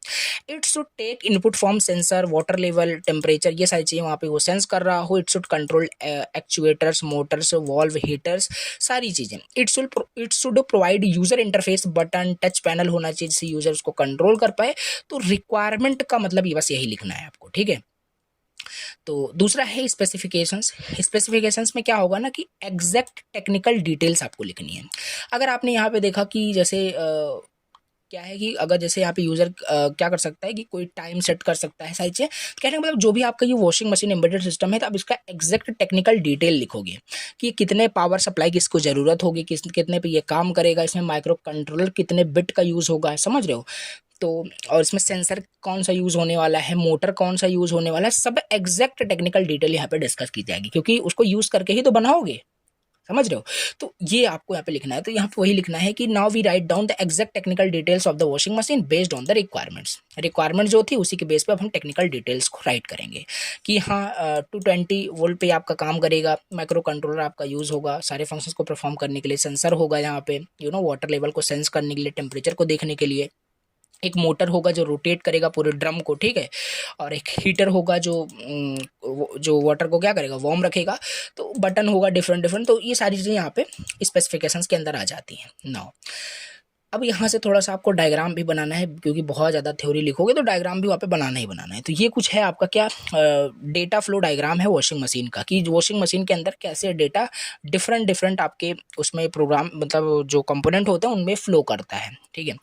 Speaker 1: It should take input from sensor, water level, temperature, ये सारी चीज़ें वहाँ पे वो सेंस कर रहा हो। It should control actuators, Motors, valve, heaters, सारी चीज़ें। It should provide user interface, button, touch panel होना चाहिए जिससे यूजर उसको कंट्रोल कर पाए। तो रिक्वायरमेंट का मतलब ये बस यही लिखना है आपको, ठीक है। तो दूसरा है स्पेसिफिकेशंस। स्पेसिफिकेशंस में क्या होगा ना कि एग्जैक्ट टेक्निकल डिटेल्स आपको लिखनी है। अगर आपने यहाँ पे देखा कि जैसे क्या है कि अगर जैसे यहाँ पे यूजर क्या कर सकता है कि कोई टाइम सेट कर सकता है, सारी चीज़ें। कहने का मतलब जो भी आपका ये वॉशिंग मशीन एम्बेडेड सिस्टम है तो आप इसका एग्जैक्ट टेक्निकल डिटेल लिखोगे कि कितने पावर सप्लाई की इसको ज़रूरत होगी, कितने पे ये काम करेगा, इसमें माइक्रो कंट्रोलर कितने बिट का यूज़ होगा, समझ रहे हो। तो और इसमें सेंसर कौन सा यूज़ होने वाला है, मोटर कौन सा यूज़ होने वाला है, सब एग्जैक्ट टेक्निकल डिटेल यहाँ पे डिस्कस की जाएगी, क्योंकि उसको यूज़ करके ही तो बनाओगे, समझ रहे हो। तो ये आपको यहाँ पे लिखना है। तो यहाँ पे वही लिखना है कि now we write down the exact technical details of the washing machine based on the requirements. Requirement जो थी उसी के बेस पे अब हम टेक्निकल डिटेल्स को राइट करेंगे कि हाँ 220 वोल्ट पे आपका काम करेगा, माइक्रो कंट्रोलर आपका यूज़ होगा सारे फंक्शंस को परफॉर्म करने के लिए, सेंसर होगा यहाँ पे वाटर लेवल को सेंस करने के लिए, टेम्परेचर को देखने के लिए, एक मोटर होगा जो रोटेट करेगा पूरे ड्रम को, ठीक है, और एक हीटर होगा जो वाटर को क्या करेगा, वार्म रखेगा। तो बटन होगा डिफरेंट डिफरेंट। तो ये सारी चीज़ें यहाँ पे स्पेसिफिकेशंस के अंदर आ जाती हैं। नाउ अब यहाँ से थोड़ा सा आपको डायग्राम भी बनाना है, क्योंकि बहुत ज़्यादा थ्योरी लिखोगे तो डायग्राम भी वहाँ पे बनाना ही बनाना है। तो ये कुछ है आपका क्या डेटा फ्लो डायग्राम है वॉशिंग मशीन का, कि वॉशिंग मशीन के अंदर कैसे डेटा डिफरेंट डिफरेंट आपके उसमें प्रोग्राम मतलब जो कंपोनेंट होते हैं उनमें फ्लो करता है, ठीक है।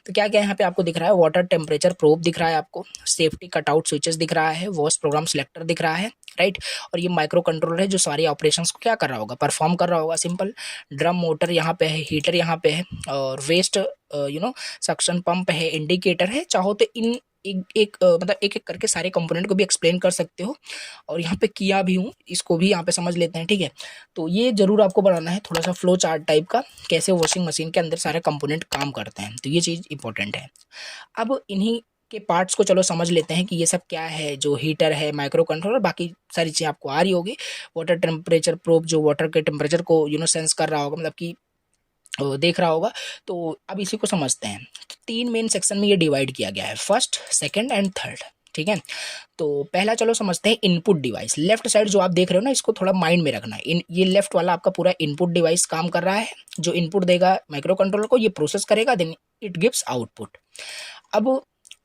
Speaker 1: तो क्या क्या यहाँ पे आपको दिख रहा है, वाटर टेम्परेचर प्रोब दिख रहा है आपको, सेफ्टी कटआउट स्विचेस दिख रहा है, वॉश प्रोग्राम सिलेक्टर दिख रहा है, राइट। और ये माइक्रो कंट्रोलर है जो सारी ऑपरेशंस को क्या कर रहा होगा, परफॉर्म कर रहा होगा, सिंपल। ड्रम मोटर यहाँ पे है, हीटर यहाँ पे है, और वेस्ट सक्शन पंप है, इंडिकेटर है। चाहो तो इन मतलब एक एक करके सारे कंपोनेंट को भी एक्सप्लेन कर सकते हो, और यहाँ पे किया भी हूँ, इसको भी यहाँ पे समझ लेते हैं, ठीक है। तो ये जरूर आपको बनाना है थोड़ा सा फ्लो चार्ट टाइप का, कैसे वॉशिंग मशीन के अंदर सारे कंपोनेंट काम करते हैं। तो ये चीज़ इंपॉर्टेंट है। अब इन्हीं के पार्ट्स को चलो समझ लेते हैं कि ये सब क्या है, जो हीटर है, माइक्रो कंट्रोलर, बाकी सारी चीज़ें आपको आ रही होगी। वाटर टेम्परेचर प्रोब जो वाटर के टेम्परेचर को सेंस कर रहा होगा, मतलब कि देख रहा होगा। तो अब इसी को समझते हैं। तो 3 मेन सेक्शन में ये डिवाइड किया गया है, फर्स्ट, सेकंड एंड थर्ड, ठीक है। तो पहला चलो समझते हैं इनपुट डिवाइस। लेफ्ट साइड जो आप देख रहे हो ना, इसको थोड़ा माइंड में रखना है। ये लेफ्ट वाला आपका पूरा इनपुट डिवाइस काम कर रहा है, जो इनपुट देगा माइक्रो कंट्रोलर को, ये प्रोसेस करेगा, देन इट गिव्स आउटपुट। अब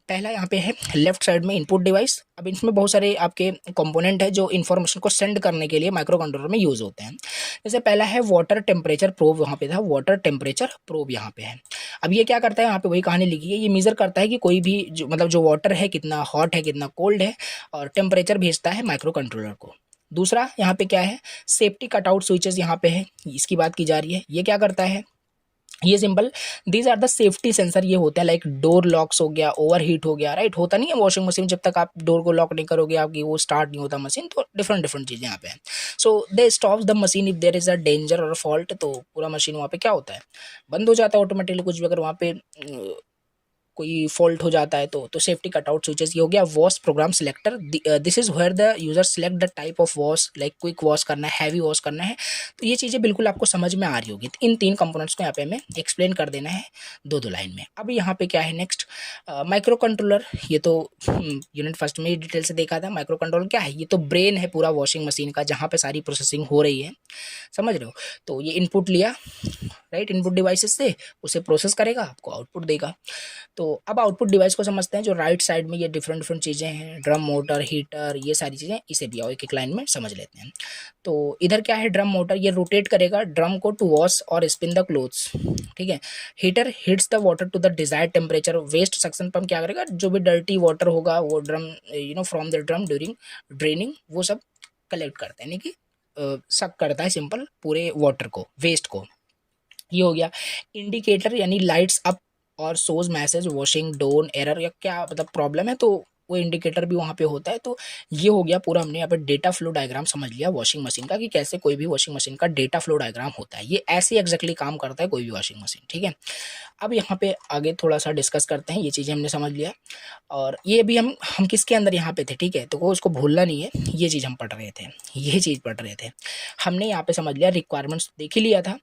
Speaker 1: पहला यहाँ पे है लेफ्ट साइड में इनपुट डिवाइस। अब इसमें बहुत सारे आपके कंपोनेंट है जो इन्फॉर्मेशन को सेंड करने के लिए माइक्रो कंट्रोलर में यूज होते हैं। जैसे पहला है वाटर टेम्परेचर प्रोब, वहाँ पे था वाटर टेम्परेचर प्रोब यहाँ पे है। अब ये क्या करता है, यहाँ पे वही कहानी लिखी है, ये मेजर करता है कि कोई भी जो वाटर है कितना हॉट है कितना कोल्ड है, और टेम्परेचर भेजता है माइक्रो कंट्रोलर को। दूसरा यहाँ पे क्या है, सेफ्टी कटआउट स्विचेस यहाँ पे है, इसकी बात की जा रही है। ये क्या करता है, ये simple, these are the safety sensor ये होता है, लाइक डोर लॉक्स हो गया, ओवर हीट हो गया, राइट, होता नहीं है वॉशिंग मशीन जब तक आप डोर को लॉक नहीं करोगे आपकी वो स्टार्ट नहीं होता मशीन, तो डिफरेंट डिफरेंट चीज़ें यहाँ पे हैं। So they stops the machine if there is a danger और फॉल्ट, तो पूरा मशीन वहाँ पे क्या होता है, बंद हो जाता है ऑटोमेटिकली, कुछ भी अगर वहाँ पे कोई फॉल्ट हो जाता है तो सेफ्टी कटआउट स्विचेस ये हो गया। Wash program selector, this is where the user select the type of wash, like quick wash करना है, हैवी वॉश करना है, तो ये चीज़ें बिल्कुल आपको समझ में आ रही होगी। तो इन तीन कंपोनेंट्स को यहाँ पे हमें एक्सप्लेन कर देना है दो दो लाइन में। अब यहाँ पे क्या है नेक्स्ट, माइक्रो कंट्रोलर, ये तो यूनिट फर्स्ट में ही डिटेल से देखा था। माइक्रो कंट्रोलर क्या है, ये तो ब्रेन है पूरा वॉशिंग मशीन का, जहाँ पे सारी प्रोसेसिंग हो रही है, समझ रहे हो। तो ये इनपुट लिया, राइट, इनपुट डिवाइसेस से उसे प्रोसेस करेगा, आपको आउटपुट देगा। तो अब आउटपुट डिवाइस को समझते हैं, जो राइट साइड में ये डिफरेंट डिफरेंट चीज़ें हैं, ड्रम मोटर हीटर ये सारी चीज़ें, इसे भी आओ एक एक लाइन में समझ लेते हैं। तो इधर क्या है, ड्रम मोटर, ये रोटेट करेगा ड्रम को टू वॉश और स्पिन द क्लोथ्स, ठीक है। Heater heats the water to the desired temperature. Waste suction pump क्या करेगा, जो भी डर्टी वाटर होगा वो drum from the drum during draining वो सब कलेक्ट करता है, यानी कि सक करता है सिंपल पूरे वाटर को, वेस्ट को। ये हो गया। इंडिकेटर यानी लाइट्स अप और सोज मैसेज वॉशिंग डोन एरर या क्या मतलब प्रॉब्लम है, तो वो इंडिकेटर भी वहाँ पे होता है। तो ये हो गया पूरा, हमने यहाँ पे डेटा फ्लो डायग्राम समझ लिया वॉशिंग मशीन का, कि कैसे कोई भी वॉशिंग मशीन का डेटा फ्लो डायग्राम होता है। ये ऐसे एग्जैक्टली काम करता है कोई भी वॉशिंग मशीन, ठीक है। अब यहाँ पे आगे थोड़ा सा डिस्कस करते हैं, ये चीज़ें हमने समझ लिया। और ये भी हम किसके अंदर यहाँ पे थे, ठीक है, तो वो उसको भूलना नहीं है, ये चीज़ हम पढ़ रहे थे, ये चीज़ पढ़ रहे थे। हमने यहाँ पे समझ लिया, रिक्वायरमेंट्स देख ही लिया था।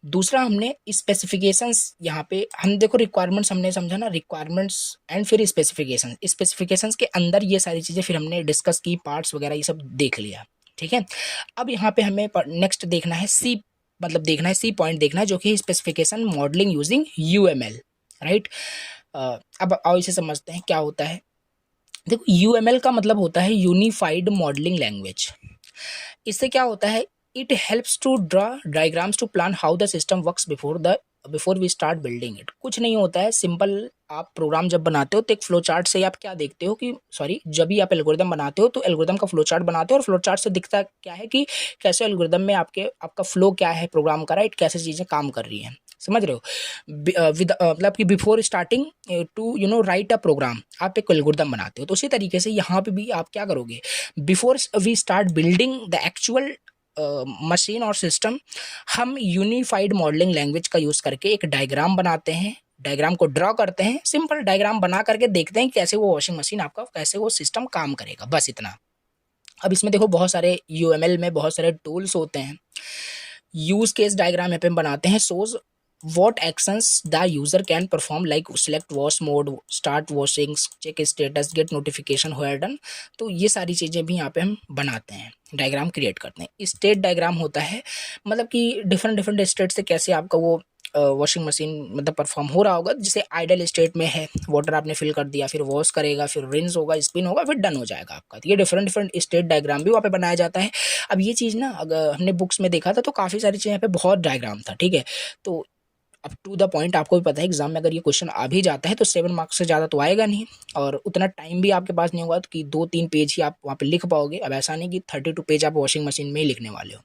Speaker 1: दूसरा हमने स्पेसिफिकेशंस, यहाँ पे हम देखो रिक्वायरमेंट्स हमने समझा ना, रिक्वायरमेंट्स एंड फिर स्पेसिफिकेशंस के अंदर ये सारी चीज़ें फिर हमने डिस्कस की, पार्ट्स वगैरह ये सब देख लिया, ठीक है। अब यहाँ पे हमें नेक्स्ट देखना है सी, मतलब देखना है सी पॉइंट देखना है, जो कि specification modelling using UML, right. अब आओ इसे समझते हैं क्या होता है। देखो यूएमएल का मतलब होता है यूनिफाइड मॉडलिंग लैंग्वेज। इससे क्या होता है, it helps to draw diagrams to plan how the system works before we start building it. कुछ नहीं होता है, सिंपल आप प्रोग्राम जब बनाते हो तो एक फ्लो चार्ट से आप क्या देखते हो कि जब भी आप एल्गोरिदम बनाते हो तो एल्गोरिदम का फ्लो चार्ट बनाते हो, और फ्लो चार्ट से दिखता क्या है कि कैसे एल्गोरिदम में आपका फ्लो क्या है प्रोग्राम का, राइट, कैसे चीज़ें काम कर रही हैं, समझ रहे हो। मतलब कि before starting to write a program आप एक एल्गोरिदम बनाते हो, तो उसी तरीके से यहाँ पे भी आप क्या करोगे, before we start building the actual machine और सिस्टम, हम यूनिफाइड मॉडलिंग लैंग्वेज का यूज़ करके एक डायग्राम बनाते हैं, डायग्राम को ड्रॉ करते हैं, सिंपल डायग्राम बना करके देखते हैं कैसे वो वॉशिंग मशीन आपका, कैसे वो सिस्टम काम करेगा, बस इतना। अब इसमें देखो बहुत सारे यूएमएल में बहुत सारे टूल्स होते हैं। यूज केस डायग्राम यहाँ पे हम बनाते हैं, सोज what actions the user can perform like select wash mode, start washing, check status, get notification where done। तो ये सारी चीज़ें भी यहाँ पे हम बनाते हैं, डायग्राम क्रिएट करते हैं। स्टेट डायग्राम होता है मतलब कि डिफरेंट डिफरेंट स्टेट से कैसे आपका वो वॉशिंग मशीन मतलब परफॉर्म हो रहा होगा। जैसे आइडल स्टेट में है, वाटर आपने फिल कर दिया, फिर वॉश करेगा, फिर रिंस होगा, स्पिन होगा, फिर डन हो जाएगा आपका। तो ये डिफरेंट डिफरेंट स्टेट डायग्राम भी वहाँ पे बनाया जाता है। अब ये चीज़ ना अगर हमने बुक्स में देखा था तो काफ़ी सारी चीज़ें यहाँ पे बहुत डायग्राम था, ठीक है। तो अब टू द पॉइंट, आपको भी पता है एग्जाम में अगर ये क्वेश्चन आ भी जाता है तो 7 मार्क्स से ज़्यादा तो आएगा नहीं, और उतना टाइम भी आपके पास नहीं होगा तो कि 2-3 पेज ही आप वहाँ पे लिख पाओगे। अब ऐसा नहीं कि 32 पेज आप वॉशिंग मशीन में ही लिखने वाले हो।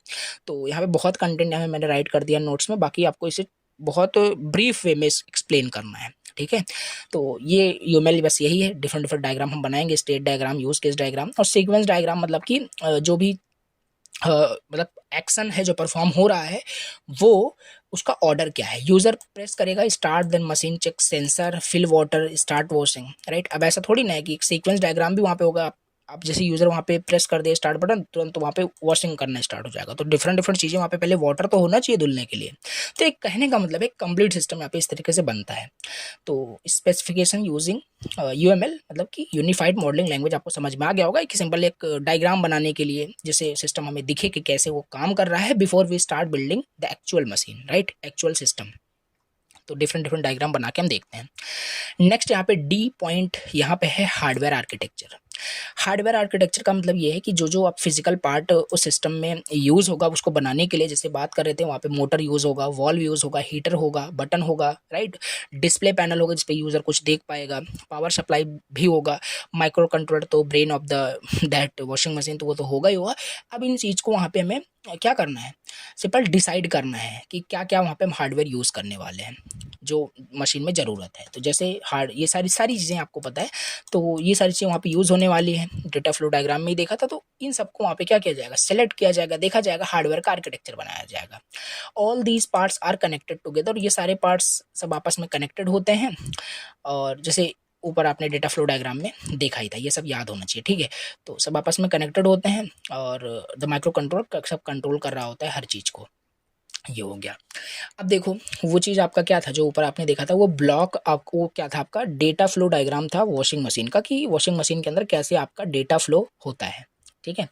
Speaker 1: तो यहाँ पे बहुत कंटेंट यहाँ पे मैंने राइट कर दिया नोट्स में, बाकी आपको इसे बहुत ब्रीफ वे में एक्सप्लेन करना है, ठीक है। तो ये यूएमएल बस यही है, डिफरेंट डिफरेंट डायग्राम हम बनाएंगे, state diagram, use case diagram और सीक्वेंस डायग्राम, मतलब कि जो भी मतलब एक्शन है जो परफॉर्म हो रहा है वो उसका ऑर्डर क्या है। यूजर प्रेस करेगा start, then machine check sensor, fill water, start washing, right. अब ऐसा थोड़ी ना है कि एक सीक्वेंस डायग्राम भी वहाँ पे होगा, आप जैसे यूजर वहाँ पे प्रेस कर दे स्टार्ट बटन, तुरंत वहाँ पे वॉशिंग करना स्टार्ट हो जाएगा। तो डिफरेंट डिफरेंट चीज़ें वहाँ पे पहले वाटर तो होना चाहिए धुलने के लिए। तो एक कहने का मतलब एक कंप्लीट सिस्टम यहाँ पे इस तरीके से बनता है। तो स्पेसिफिकेशन यूजिंग यूएमएल मतलब कि यूनिफाइड मॉडलिंग लैंग्वेज आपको समझ में आ गया होगा कि सिंपल एक डायग्राम बनाने के लिए जिससे सिस्टम हमें दिखे कि कैसे वो काम कर रहा है before we start building the actual machine, right, actual system. तो डिफरेंट डिफरेंट डायग्राम बना के हम देखते हैं। नेक्स्ट यहाँ पे डी पॉइंट यहाँ पे है हार्डवेयर आर्किटेक्चर। हार्डवेयर आर्किटेक्चर का मतलब ये है कि जो जो आप फिजिकल पार्ट उस सिस्टम में यूज़ होगा उसको बनाने के लिए, जैसे बात कर रहे थे वहाँ पे मोटर यूज़ होगा, वॉल्व यूज़ होगा, हीटर होगा, बटन होगा, राइट, डिस्प्ले पैनल होगा जिस पे यूज़र कुछ देख पाएगा, पावर सप्लाई भी होगा, माइक्रो कंट्रोलर तो brain of the that washing machine तो वो तो होगा ही होगा। अब इन चीज़ को वहाँ पे हमें क्या करना है, सिंपल डिसाइड करना है कि क्या क्या वहाँ पे हम हार्डवेयर यूज़ करने वाले हैं जो मशीन में ज़रूरत है। तो जैसे हार्ड ये सारी सारी चीज़ें आपको पता है, तो ये सारी चीज़ें वहाँ पे यूज़ होने वाली हैं। डेटा फ्लो डायग्राम में ही देखा था, तो इन सबको वहाँ पे क्या किया जाएगा, सेलेक्ट किया जाएगा, देखा जाएगा, हार्डवेयर का आर्किटेक्चर बनाया जाएगा। All these parts are connected together, ये सारे पार्ट्स सब आपस में कनेक्टेड होते हैं। और जैसे ऊपर आपने डेटा फ्लो डायग्राम में देखा ही था, ये सब याद होना चाहिए, ठीक है। तो सब आपस में कनेक्टेड होते हैं और द माइक्रो कंट्रोलर सब कंट्रोल कर रहा होता है हर चीज़ को। ये हो गया। अब देखो वो चीज़ आपका क्या था जो ऊपर आपने देखा था, वो ब्लॉक आपको क्या था, आपका डेटा फ्लो डायग्राम था वॉशिंग मशीन का, कि वॉशिंग मशीन के अंदर कैसे आपका डेटा फ्लो होता है, ठीक है।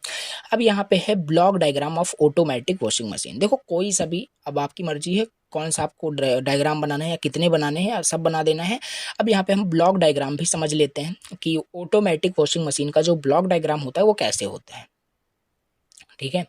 Speaker 1: अब यहाँ पे है block diagram of automatic washing machine. देखो कोई सा भी, अब आपकी मर्जी है कौन सा आपको डायग्राम बनाना है या कितने बनाने हैं या सब बना देना है। अब यहाँ पे हम ब्लॉक डायग्राम भी समझ लेते हैं कि ऑटोमेटिक वॉशिंग मशीन का जो ब्लॉक डायग्राम होता है वो कैसे होता है, ठीक है।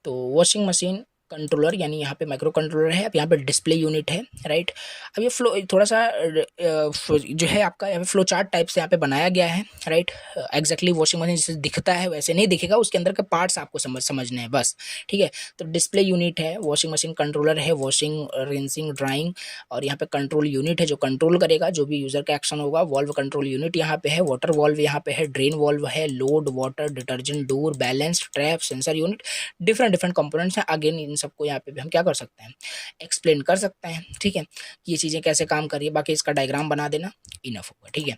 Speaker 1: तो वॉशिंग मशीन कंट्रोलर यानी यहाँ पे माइक्रो कंट्रोलर है, अब यहाँ पे डिस्प्ले यूनिट है, राइट। अब ये फ्लो थोड़ा सा जो है आपका यहाँ पे फ्लो चार्ट टाइप से यहाँ पे बनाया गया है, राइट। एग्जैक्टली वॉशिंग मशीन जैसे दिखता है वैसे नहीं दिखेगा, उसके अंदर के पार्ट्स आपको समझने हैं बस, ठीक है। तो डिस्प्ले यूनिट है, वॉशिंग मशीन कंट्रोलर है, वॉशिंग रिंसिंग ड्राइंग, और यहाँ पे कंट्रोल यूनिट है जो कंट्रोल करेगा जो भी यूजर का एक्शन होगा। वॉल्व कंट्रोल यूनिट यहाँ पे है, वाटर वॉल्व यहाँ पे है, ड्रेन वॉल्व है, load water detergent door balance trap sensor unit, different different components हैं। अगेन इन सबको यहाँ पे भी हम क्या कर सकते हैं, एक्सप्लेन कर सकते हैं, ठीक है। ये चीज़ें कैसे काम कर रही है, बाकी इसका डायग्राम बना देना इनफ होगा, ठीक है।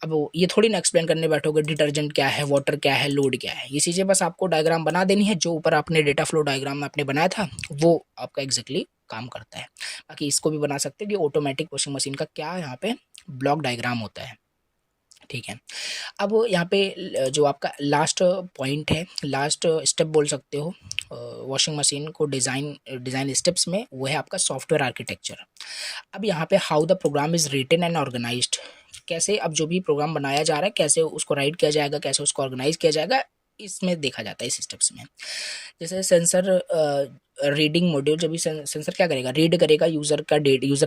Speaker 1: अब ये थोड़ी ना एक्सप्लेन करने बैठोगे डिटर्जेंट क्या है, वाटर क्या है, लोड क्या है, ये चीज़ें बस आपको डायग्राम बना देनी है। जो ऊपर आपने डेटा फ्लो डायग्राम में आपने बनाया था वो आपका एग्जैक्टली काम करता है। बाकी इसको भी बना सकते हैं कि ऑटोमेटिक वॉशिंग मशीन का क्या यहाँ पे ब्लॉक डायग्राम होता है, ठीक है। अब यहाँ पे जो आपका लास्ट पॉइंट है, लास्ट स्टेप बोल सकते हो वॉशिंग मशीन को डिज़ाइन स्टेप्स में, वो है आपका सॉफ्टवेयर आर्किटेक्चर। अब यहाँ पे how the program is written and organised, कैसे अब जो भी प्रोग्राम बनाया जा रहा है कैसे उसको राइट किया जाएगा, कैसे उसको ऑर्गेनाइज किया जाएगा, इसमें देखा जाता है इस स्टेप्स में। जैसे सेंसर रीडिंग मॉड्यूल, जब भी सेंसर क्या करेगा, रीड करेगा यूज़र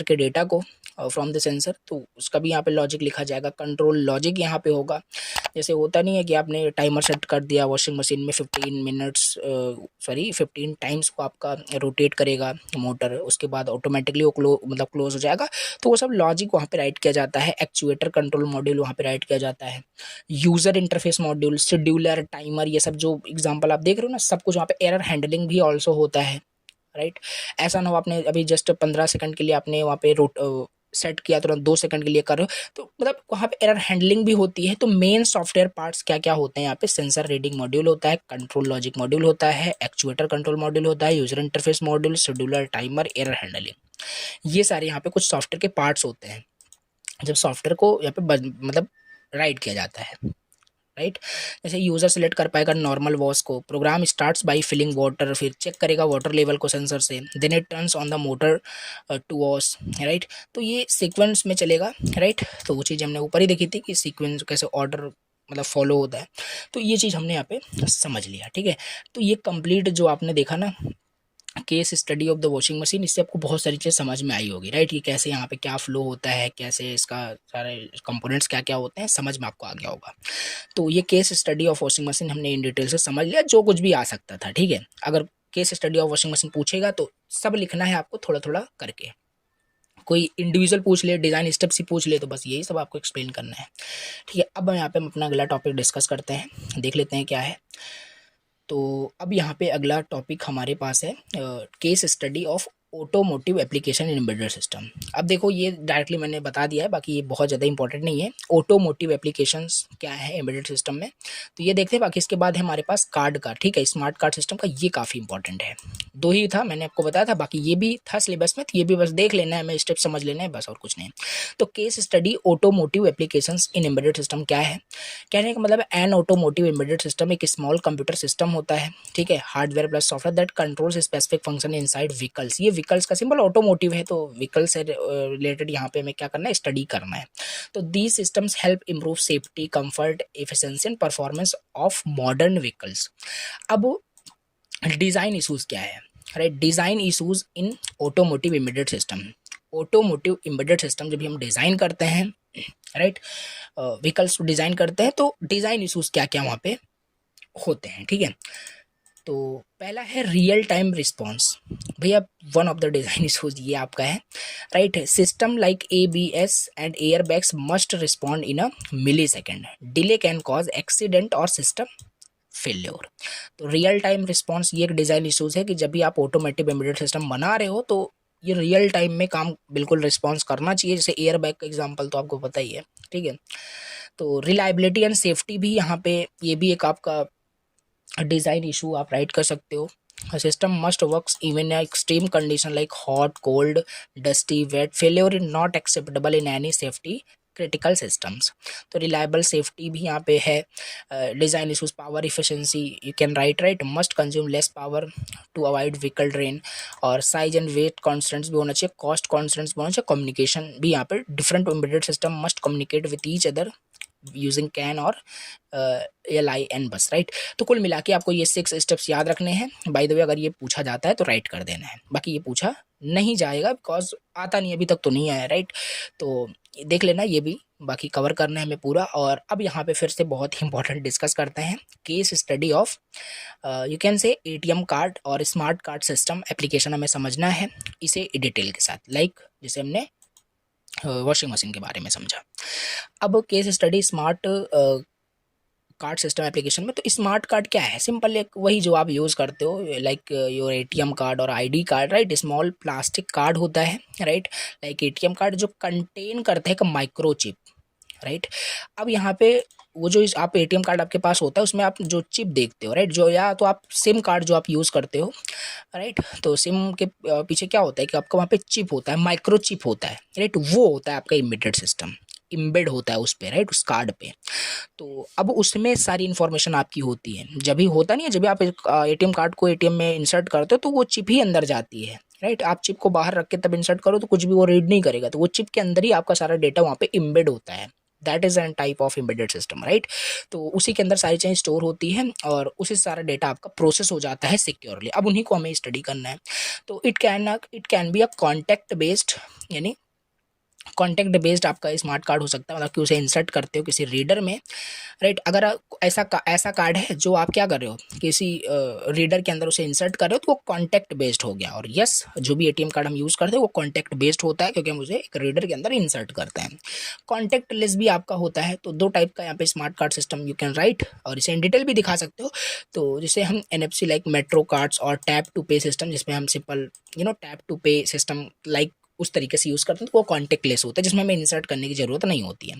Speaker 1: के डेटा को फ्रॉम द सेंसर, तो उसका भी यहाँ पे लॉजिक लिखा जाएगा। कंट्रोल लॉजिक यहाँ पे होगा, जैसे होता नहीं है कि आपने टाइमर सेट कर दिया वॉशिंग मशीन में 15 टाइम्स को आपका रोटेट करेगा मोटर, उसके बाद ऑटोमेटिकली वो क्लोज हो जाएगा, तो वो सब लॉजिक वहाँ पे राइट किया जाता है। एक्चुएटर कंट्रोल मॉड्यूल वहाँ पे राइट किया जाता है। User interface module, scheduler, timer, ये सब जो एग्जांपल आप देख रहे हो ना, सब कुछ वहाँ पे एरर हैंडलिंग भी ऑल्सो होता है, राइट। ऐसा ना हो आपने अभी जस्ट 15 सेकंड के लिए आपने वहाँ पे सेट किया, तुरंत 2 सेकंड के लिए कर रहे हो, तो मतलब वहाँ पे एरर हैंडलिंग भी होती है। तो मेन सॉफ्टवेयर पार्ट्स क्या क्या होते हैं यहाँ पे, सेंसर रीडिंग मॉड्यूल होता है, कंट्रोल लॉजिक मॉड्यूल होता है, एक्चुएटर कंट्रोल मॉड्यूल होता है, user interface module, scheduler, timer, error handling, ये सारे यहाँ पे कुछ सॉफ्टवेयर के पार्ट्स होते हैं जब सॉफ्टवेयर को यहाँ पे मतलब राइट किया जाता है, राइट। जैसे यूज़र सेलेक्ट कर पाएगा नॉर्मल वॉश को, program starts by filling water, फिर चेक करेगा वाटर लेवल को सेंसर से, then it turns on the motor to wash, right. तो ये सीक्वेंस में चलेगा, राइट। तो वो चीज़ हमने ऊपर ही देखी थी कि सीक्वेंस कैसे ऑर्डर मतलब फॉलो होता है, तो ये चीज़ हमने यहाँ पे समझ लिया, ठीक है। तो ये कंप्लीट जो आपने देखा ना case study of the washing machine, इससे आपको बहुत सारी चीज़ समझ में आई होगी, राइट। ये कैसे यहाँ पे क्या फ्लो होता है, कैसे इसका सारे कंपोनेंट्स क्या क्या होते हैं, समझ में आपको आ गया होगा। तो ये case study of washing machine हमने इन डिटेल से समझ लिया, जो कुछ भी आ सकता था, ठीक है। अगर case study of washing machine पूछेगा तो सब लिखना है आपको थोड़ा थोड़ा करके, कोई इंडिविजुअल पूछ ले, डिज़ाइन स्टेप से पूछ ले, तो बस यही सब आपको एक्सप्लेन करना है, ठीक है। अब यहाँ पे हम अपना अगला टॉपिक डिस्कस करते हैं, देख लेते हैं क्या है। तो अब यहाँ पे अगला टॉपिक हमारे पास है case study of automotive application in embedded system. अब देखो ये डायरेक्टली मैंने बता दिया है, बाकी ये बहुत ज़्यादा इंपॉर्टेंट नहीं है। ऑटोमोटिव एप्लीकेशंस क्या है एम्बेडेड सिस्टम में, तो ये देखते हैं। बाकी इसके बाद है हमारे पास कार्ड का, ठीक है, स्मार्ट कार्ड सिस्टम का, ये काफ़ी इंपॉर्टेंट है। दो ही था मैंने आपको बताया था, बाकी ये भी था सिलेबस में, तो ये भी बस देख लेना है, हमें स्टेप समझ लेना है बस, और कुछ नहीं। तो case study automotive applications in embedded system क्या है, कहने का मतलब एन ऑटोमोटिव एम्बेडेड सिस्टम एक स्मॉल कंप्यूटर सिस्टम होता है, ठीक है, hardware plus software that controls specific function inside vehicles. ये व्हीकल्स का सिंबल ऑटोमोटिव है, तो व्हीकल से रिलेटेड यहाँ पे हमें क्या करना है, स्टडी करना है। तो these systems help improve safety, comfort, efficiency and performance of modern vehicles. अब डिज़ाइन इशूज़ क्या है, right? Design issues in automotive embedded system. Automotive embedded system जब भी हम डिज़ाइन करते हैं, राइट, व्हीकल्स को डिज़ाइन करते हैं, तो डिज़ाइन इशूज़ क्या क्या वहाँ पे होते हैं, ठीक है? तो पहला है रियल टाइम रिस्पॉन्स। भैया one of the design issues ये आपका है, right? System like ABS and air bags must respond in a millisecond, delay can cause accident और सिस्टम फेल्योर। तो रियल टाइम रिस्पॉन्स ये एक डिज़ाइन इशूज़ है कि जब भी आप ऑटोमेटिक एम्बेडेड सिस्टम बना रहे हो तो ये रियल टाइम में काम बिल्कुल रिस्पॉन्स करना चाहिए। जैसे एयर बैग का एग्जांपल तो आपको पता ही है, ठीक है? तो रिलायबिलिटी एंड सेफ्टी भी यहाँ पे ये भी एक आपका डिज़ाइन इशू आप राइट कर सकते हो। System must works even in extreme condition like hot, cold, dusty, wet, failure is not acceptable in any safety critical systems. तो रिलायबल सेफ्टी भी यहाँ पे है। Design issues, power efficiency you can write must consume less power to avoid vehicle drain, और size and weight constants भी होना चाहिए, cost constants भी होना चाहिए, कम्युनिकेशन भी यहाँ पे different embedded system must communicate with each other using can और LIN बस, राइट? तो कुल मिला के आपको ये 6 स्टेप्स याद रखने हैं। बाय द वे अगर ये पूछा जाता है तो राइट कर देना है, बाकी ये पूछा नहीं जाएगा बिकॉज आता नहीं, अभी तक तो नहीं आया, राइट? तो देख लेना ये भी, बाकी कवर करना है हमें पूरा। और अब यहाँ पे फिर से बहुत ही इंपॉर्टेंट डिस्कस करते हैं case study of you can say ATM card और स्मार्ट कार्ड सिस्टम एप्लीकेशन हमें समझना है इसे डिटेल के साथ, लाइक जैसे हमने वॉशिंग मशीन के बारे में समझा। अब case study smart card system application में, तो स्मार्ट कार्ड क्या है? सिंपल एक वही जो आप यूज़ करते हो, लाइक योर ATM कार्ड और ID card, right? Small plastic card होता है, राइट? लाइक ATM कार्ड जो कंटेन करते हैं एक माइक्रोचिप, राइट? अब यहाँ पे वो जो आप ATM कार्ड आपके पास होता है उसमें आप जो चिप देखते हो, राइट, जो या तो आप सिम कार्ड जो आप यूज़ करते हो, राइट, तो सिम के पीछे क्या होता है कि आपका वहाँ पे चिप होता है, माइक्रो चिप होता है, राइट, वो होता है आपका एम्बेडेड सिस्टम, इम्बेड होता है उस पर, राइट, उस कार्ड पे। तो अब उसमें सारी इन्फॉर्मेशन आपकी होती है। जब भी होता नहीं है, जब भी आप ATM कार्ड को ATM में इंसर्ट करते हो तो वो चिप ही अंदर जाती है, राइट? आप चिप को बाहर रख के तब इंसर्ट करो तो कुछ भी वो रीड नहीं करेगा, तो वो चिप के अंदर ही आपका सारा डेटा वहाँ पे इम्बेड होता है। That is an type of embedded system, right? तो उसी के अंदर सारी चीज़ें स्टोर होती हैं और उसी से सारा डेटा आपका प्रोसेस हो जाता है सिक्योरली। अब उन्हीं को हमें स्टडी करना है। तो it can be a contact based, यानी कॉन्टैक्ट बेस्ड आपका स्मार्ट कार्ड हो सकता है, मतलब कि उसे इंसर्ट करते हो किसी रीडर में, राइट? अगर ऐसा कार्ड है जो आप क्या कर रहे हो, किसी रीडर के अंदर उसे इंसर्ट कर रहे हो, तो वो कॉन्टैक्ट बेस्ड हो गया। और यस, जो भी ATM कार्ड हम यूज़ करते हैं वो कॉन्टैक्ट बेस्ड होता है क्योंकि हम उसे एक रीडर के अंदर इंसर्ट करते हैं। कॉन्टैक्ट लेस भी आपका होता है। तो 2 टाइप का यहाँ पे smart card system you can right, और इसे इन डिटेल भी दिखा सकते हो। तो जिसे हम NFC लाइक मेट्रो कार्ड्स और टैप टू पे सिस्टम, जिसमें हम सिंपल टैप टू पे सिस्टम लाइक उस तरीके से यूज़ करते हैं, तो वो कॉन्टैक्ट लेस होता है, जिसमें हमें इंसर्ट करने की ज़रूरत नहीं होती है।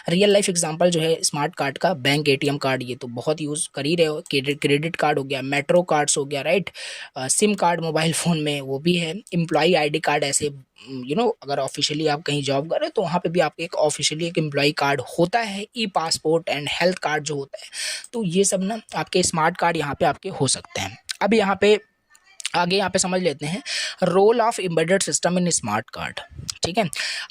Speaker 1: रियल लाइफ एग्जांपल जो है स्मार्ट कार्ड का, बैंक ATM कार्ड, ये तो बहुत यूज़ कर ही रहे हो। क्रेडिट कार्ड हो गया, मेट्रो कार्ड्स हो गया, right? SIM card mobile phone में वो भी है। एम्प्लॉई ID कार्ड, ऐसे अगर ऑफिशियली आप कहीं जॉब कर रहे हो तो वहाँ पे भी आपके एक ऑफिशियली एक एम्प्लॉई कार्ड होता है। E-पासपोर्ट एंड हेल्थ कार्ड जो होता है, तो ये सब ना आपके स्मार्ट कार्ड यहाँ पे आपके हो सकते हैं। अब यहाँ पे आगे यहाँ पे समझ लेते हैं role of embedded system in smart card, ठीक है?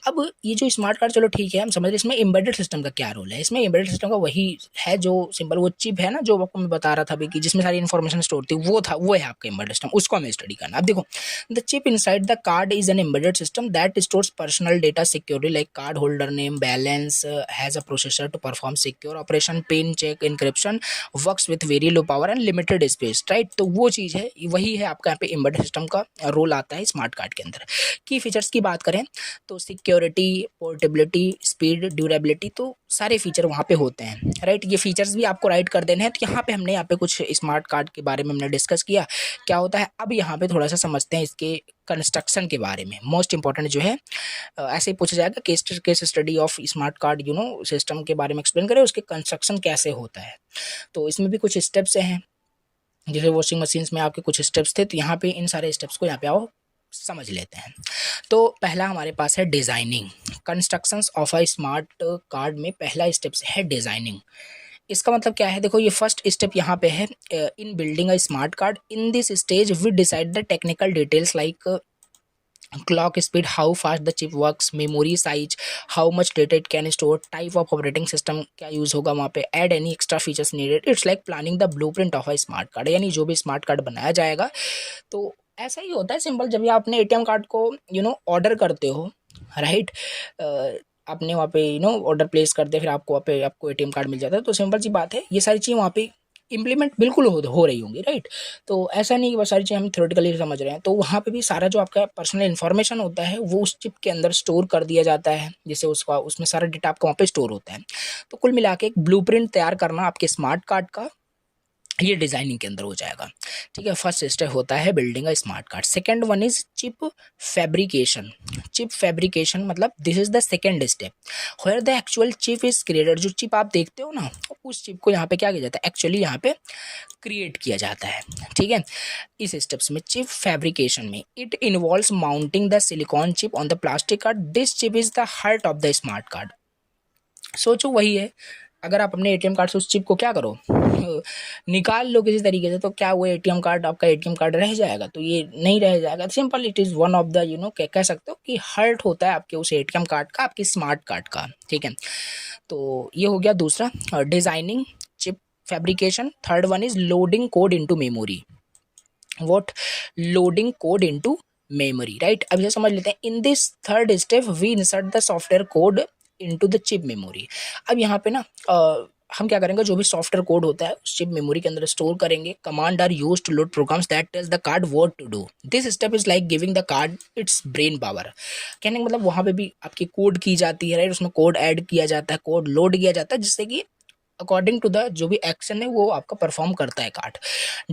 Speaker 1: अब ये जो स्मार्ट कार्ड, चलो ठीक है, हम समझ रहे इसमें एम्बेडेड सिस्टम का क्या रोल है। इसमें एम्बेडेड सिस्टम का वही है जो सिंपल वो चिप है ना, जो आपको मैं बता रहा था अभी कि जिसमें सारी इन्फॉर्मेशन स्टोर थी, वो है आपका एम्बेडेड सिस्टम, उसको हमें स्टडी करना। अब देखो, the chip inside the card is an embedded system that stores personal data securely, like card holder name, balance, has a processor to perform secure operation, pin check, encryption, works with very low power and limited space, right? तो वो चीज़ है, वही है आपका यहाँ पे embedded system का role आता है स्मार्ट कार्ड के अंदर। की फीचर्स की बात करें तो सिक्योरिटी, पोर्टेबिलिटी, स्पीड, ड्यूरेबिलिटी, तो सारे फीचर वहाँ पे होते हैं, राइट? ये फीचर्स भी आपको राइट कर देने हैं। तो यहाँ पे हमने यहाँ पे कुछ स्मार्ट कार्ड के बारे में हमने डिस्कस किया क्या होता है। अब यहाँ पे थोड़ा सा समझते हैं इसके कंस्ट्रक्शन के बारे में। मोस्ट इंपॉर्टेंट जो है, ऐसे ही पूछा जाएगा case study of smart card system के बारे में एक्सप्लेन करें, उसके कंस्ट्रक्शन कैसे होता है। तो इसमें भी कुछ स्टेप्स हैं, जैसे वॉशिंग मशीन्स में आपके कुछ स्टेप्स थे, तो यहाँ पे इन सारे स्टेप्स को यहाँ पे आओ समझ लेते हैं। तो पहला हमारे पास है designing. Constructions of a smart card में पहला स्टेप्स है डिज़ाइनिंग। इसका मतलब क्या है, देखो ये फर्स्ट स्टेप यहाँ पे है in building a smart card. In this stage we decide the technical details like clock speed, how fast the chip works, memory size, how much data it can store, type of operating system क्या use होगा वहाँ पे, add any extra features needed. It's like planning the blueprint of a smart card. यानी जो भी smart card बनाया जाएगा तो ऐसा ही होता है सिंपल। जब भी आप अपने एटीएम कार्ड को ऑर्डर करते हो, राइट, आपने वहाँ पे ऑर्डर प्लेस करते, फिर आपको वहाँ पे आपको एटीएम कार्ड मिल जाता है। तो सिंपल सी बात है, ये सारी चीज़ें वहाँ पे इम्प्लीमेंट बिल्कुल हो रही होंगी, राइट। तो ऐसा नहीं कि बस सारी चीज़ें हम थ्योरेटिकली समझ रहे हैं। तो वहाँ पे भी सारा जो आपका पर्सनल इन्फॉर्मेशन होता है वो उस चिप के अंदर स्टोर कर दिया जाता है, जिससे उसका उसमें सारा डेटा आपका वहाँ पे स्टोर होता है। तो कुल मिला के एक ब्लूप्रिंट तैयार करना आपके स्मार्ट कार्ड का, ये डिज़ाइनिंग के अंदर हो जाएगा, ठीक है। फर्स्ट स्टेप होता है building a smart card. Second one is chip fabrication. Chip fabrication मतलब this is the second step where the actual chip is created. जो चिप आप देखते हो ना, उस चिप को यहाँ पे क्या किया जाता है, एक्चुअली यहाँ पे क्रिएट किया जाता है, ठीक है। इस स्टेप्स में चिप फैब्रिकेशन में it involves mounting the silicon chip on the plastic card. This chip is the heart of the smart card. सोचो वही है, अगर आप अपने एटीएम कार्ड से उस चिप को क्या करो, निकाल लो किसी तरीके से, तो क्या वो एटीएम कार्ड आपका एटीएम कार्ड रह जाएगा? तो ये नहीं रह जाएगा। Simple it is one of the कह सकते हो कि हर्ट होता है आपके उस एटीएम कार्ड का, आपके स्मार्ट कार्ड का, ठीक है। तो ये हो गया दूसरा, designing chip fabrication. Third one is loading code into memory. What? Loading code into memory, right. अब ये समझ लेते हैं। In this third step we insert the software code into the chip memory. अब यहाँ पे ना हम क्या करेंगे, जो भी सॉफ्टवेयर कोड होता है उस चिप मेमोरी के अंदर स्टोर करेंगे। Command are use to load programs that tells the card what to do. This step is like giving the card its brain power. कहने का मतलब वहाँ पे भी आपकी कोड की जाती है, राइट। उसमें कोड ऐड किया जाता है, कोड लोड किया जाता है, जिससे कि अकॉर्डिंग टू द जो भी एक्शन है वो आपका परफॉर्म करता है card.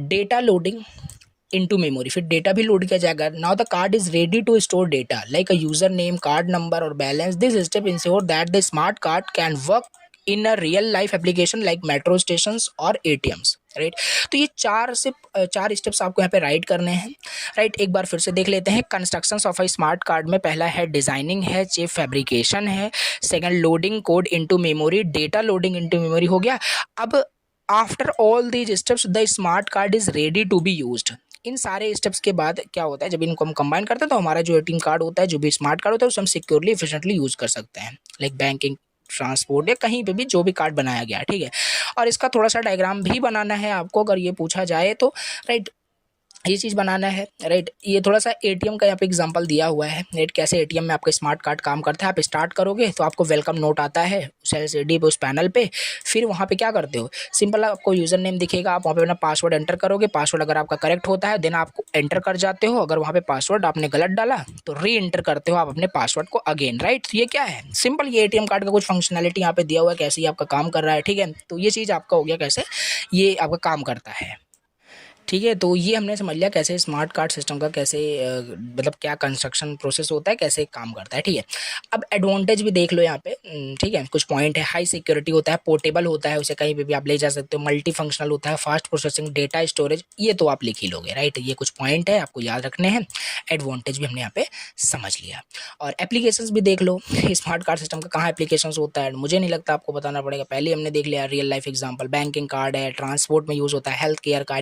Speaker 1: Data loading into memory, फिर डेटा भी लोड किया जाएगा। Now the card is ready to store data like a user name, card number और balance. This step ensure that the smart card can work in a real life application like metro station और ATMs, right. तो ये चार steps आपको यहाँ पे right करने हैं, राइट। एक बार फिर से देख लेते हैं। Construction of a smart card में पहला है डिजाइनिंग है, चिप फैब्रिकेशन है, second loading code into memory, data loading into memory हो गया। अब after all these steps the smart card is ready to be used. इन सारे स्टेप्स के बाद क्या होता है, जब इनको हम कंबाइन करते हैं तो हमारा जो एटीएम कार्ड होता है, जो भी स्मार्ट कार्ड होता है, उसे हम सिक्योरली एफिशिएंटली यूज कर सकते हैं, लाइक बैंकिंग, ट्रांसपोर्ट या कहीं पे भी जो भी कार्ड बनाया गया है, ठीक है। और इसका थोड़ा सा डायग्राम भी बनाना है आपको, अगर ये पूछा जाए तो, राइट। ये चीज़ बनाना है, राइट। ये थोड़ा सा एटीएम का यहाँ पे एग्जांपल दिया हुआ है, राइट। कैसे एटीएम में आपका स्मार्ट कार्ड काम करता है। आप स्टार्ट करोगे तो आपको वेलकम नोट आता है उस एलसीडी पे, उस पैनल पे। फिर वहाँ पे क्या करते हो, सिंपल आपको यूज़र नेम दिखेगा, आप वहाँ पे अपना पासवर्ड एंटर करोगे। पासवर्ड अगर आपका करेक्ट होता है देन आप एंटर कर जाते हो। अगर वहाँ पे पासवर्ड आपने गलत डाला तो री एंटर करते हो आप अपने पासवर्ड को अगेन, राइट। तो ये क्या है, सिंपल ये एटीएम कार्ड का कुछ फंक्शनैलिटी यहाँ पे दिया हुआ है, कैसे ये आपका काम कर रहा है, ठीक है। तो ये चीज़ आपका हो गया कैसे ये आपका काम करता है, ठीक है। तो ये हमने समझ लिया कैसे स्मार्ट कार्ड सिस्टम का कैसे मतलब क्या कंस्ट्रक्शन प्रोसेस होता है, कैसे काम करता है, ठीक है। अब एडवांटेज भी देख लो यहाँ पे, ठीक है। कुछ पॉइंट है, हाई सिक्योरिटी होता है, पोर्टेबल होता है, उसे कहीं पे भी आप ले जा सकते हो, मल्टी फंक्शनल होता है, फास्ट प्रोसेसिंग, डेटा स्टोरेज, ये तो आप लिख ही लोगे, राइट। ये कुछ पॉइंट है आपको याद रखने हैं। एडवांटेज भी हमने यहाँ पे समझ लिया। और एप्लीकेशंस भी देख लो स्मार्ट कार्ड सिस्टम का कहाँ एप्लीकेशंस होता है, मुझे नहीं लगता आपको बताना पड़ेगा, पहले ही हमने देख लिया real life example. Banking card है, ट्रांसपोर्ट में यूज़ होता है, हेल्थ केयर का,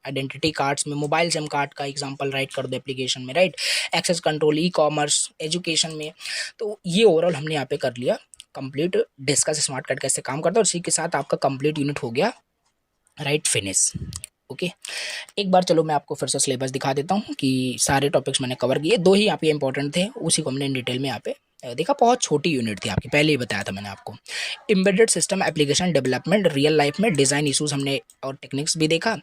Speaker 1: आइडेंटिटी कार्ड्स में, मोबाइल सिम कार्ड का एग्जांपल राइट कर दो एप्लीकेशन में, right. Access control, e commerce, education में। तो ये ओवरऑल हमने यहाँ पे कर लिया कंप्लीट डिस्कस स्मार्ट कार्ड कैसे काम करता है, और इसी के साथ आपका कंप्लीट यूनिट हो गया राइट फिनिश। ओके, एक बार चलो मैं आपको फिर से सिलेबस दिखा देता हूँ कि सारे टॉपिक्स मैंने कवर किए, दो ही यहाँ पे इंपॉर्टेंट थे, उसी को हमने इन डिटेल में यहाँ पे देखा। बहुत छोटी यूनिट थी आपकी, पहले ही बताया था मैंने आपको। Embedded system application development, real life में डिज़ाइन इशूज़ हमने और टेक्निक्स भी देखा।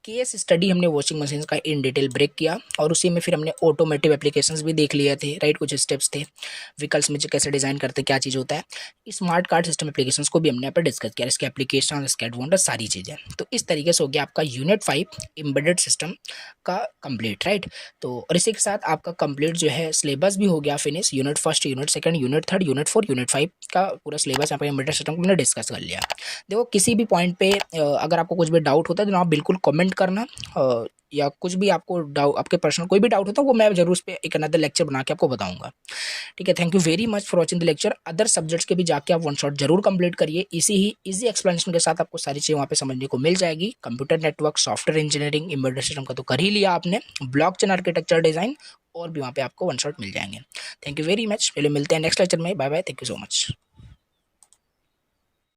Speaker 1: केस स्टडी हमने वॉशिंग मशीन का इन डिटेल ब्रेक किया, और उसी में फिर हमने ऑटोमेटिव एप्लीकेशंस भी देख लिए थे, राइट। कुछ स्टेप्स थे, व्हीकल्स में कैसे डिज़ाइन करते, क्या चीज़ होता है। स्मार्ट कार्ड सिस्टम एप्लीकेशंस को भी हमने यहाँ पर डिस्कस किया, इसके एप्लीकेशन, इसके एडवांटेज, सारी चीज़ें। तो इस तरीके से हो गया आपका यूनिट 5 एम्बेडेड सिस्टम का कंप्लीट, राइट। तो और इसी के साथ आपका कंप्लीट जो है सिलेबस भी हो गया finish. Unit 1, unit 2, unit 3, unit 4, unit 5 का पूरा सिलेबस यहाँ पर एम्बेडेड सिस्टम को हमने डिस्कस कर लिया। देखो किसी भी पॉइंट पे अगर आपको कुछ भी डाउट होता है तो आप बिल्कुल कमेंट करना, या कुछ भी आपको डाउट, आपके पर्सनल कोई भी डाउट होता है वो मैं जरूर उस पर एक अनदर लेक्चर बना के आपको बताऊंगा। ठीक है, thank you very much for watching the lecture. Other subjects के भी जाके आप वन शॉट जरूर कंप्लीट करिए, इजी एक्सप्लेनेशन के साथ आपको सारी चीज़ें वहाँ पे समझने को मिल जाएगी। Computer network, software engineering, embedded system का तो कर ही लिया आपने, ब्लॉकचेन आर्किटेक्चर डिजाइन और भी वहाँ पे आपको वन शॉट मिल जाएंगे। थैंक यू वेरी मच, पहले मिलते हैं नेक्स्ट लेक्चर में। Bye bye, thank you so much.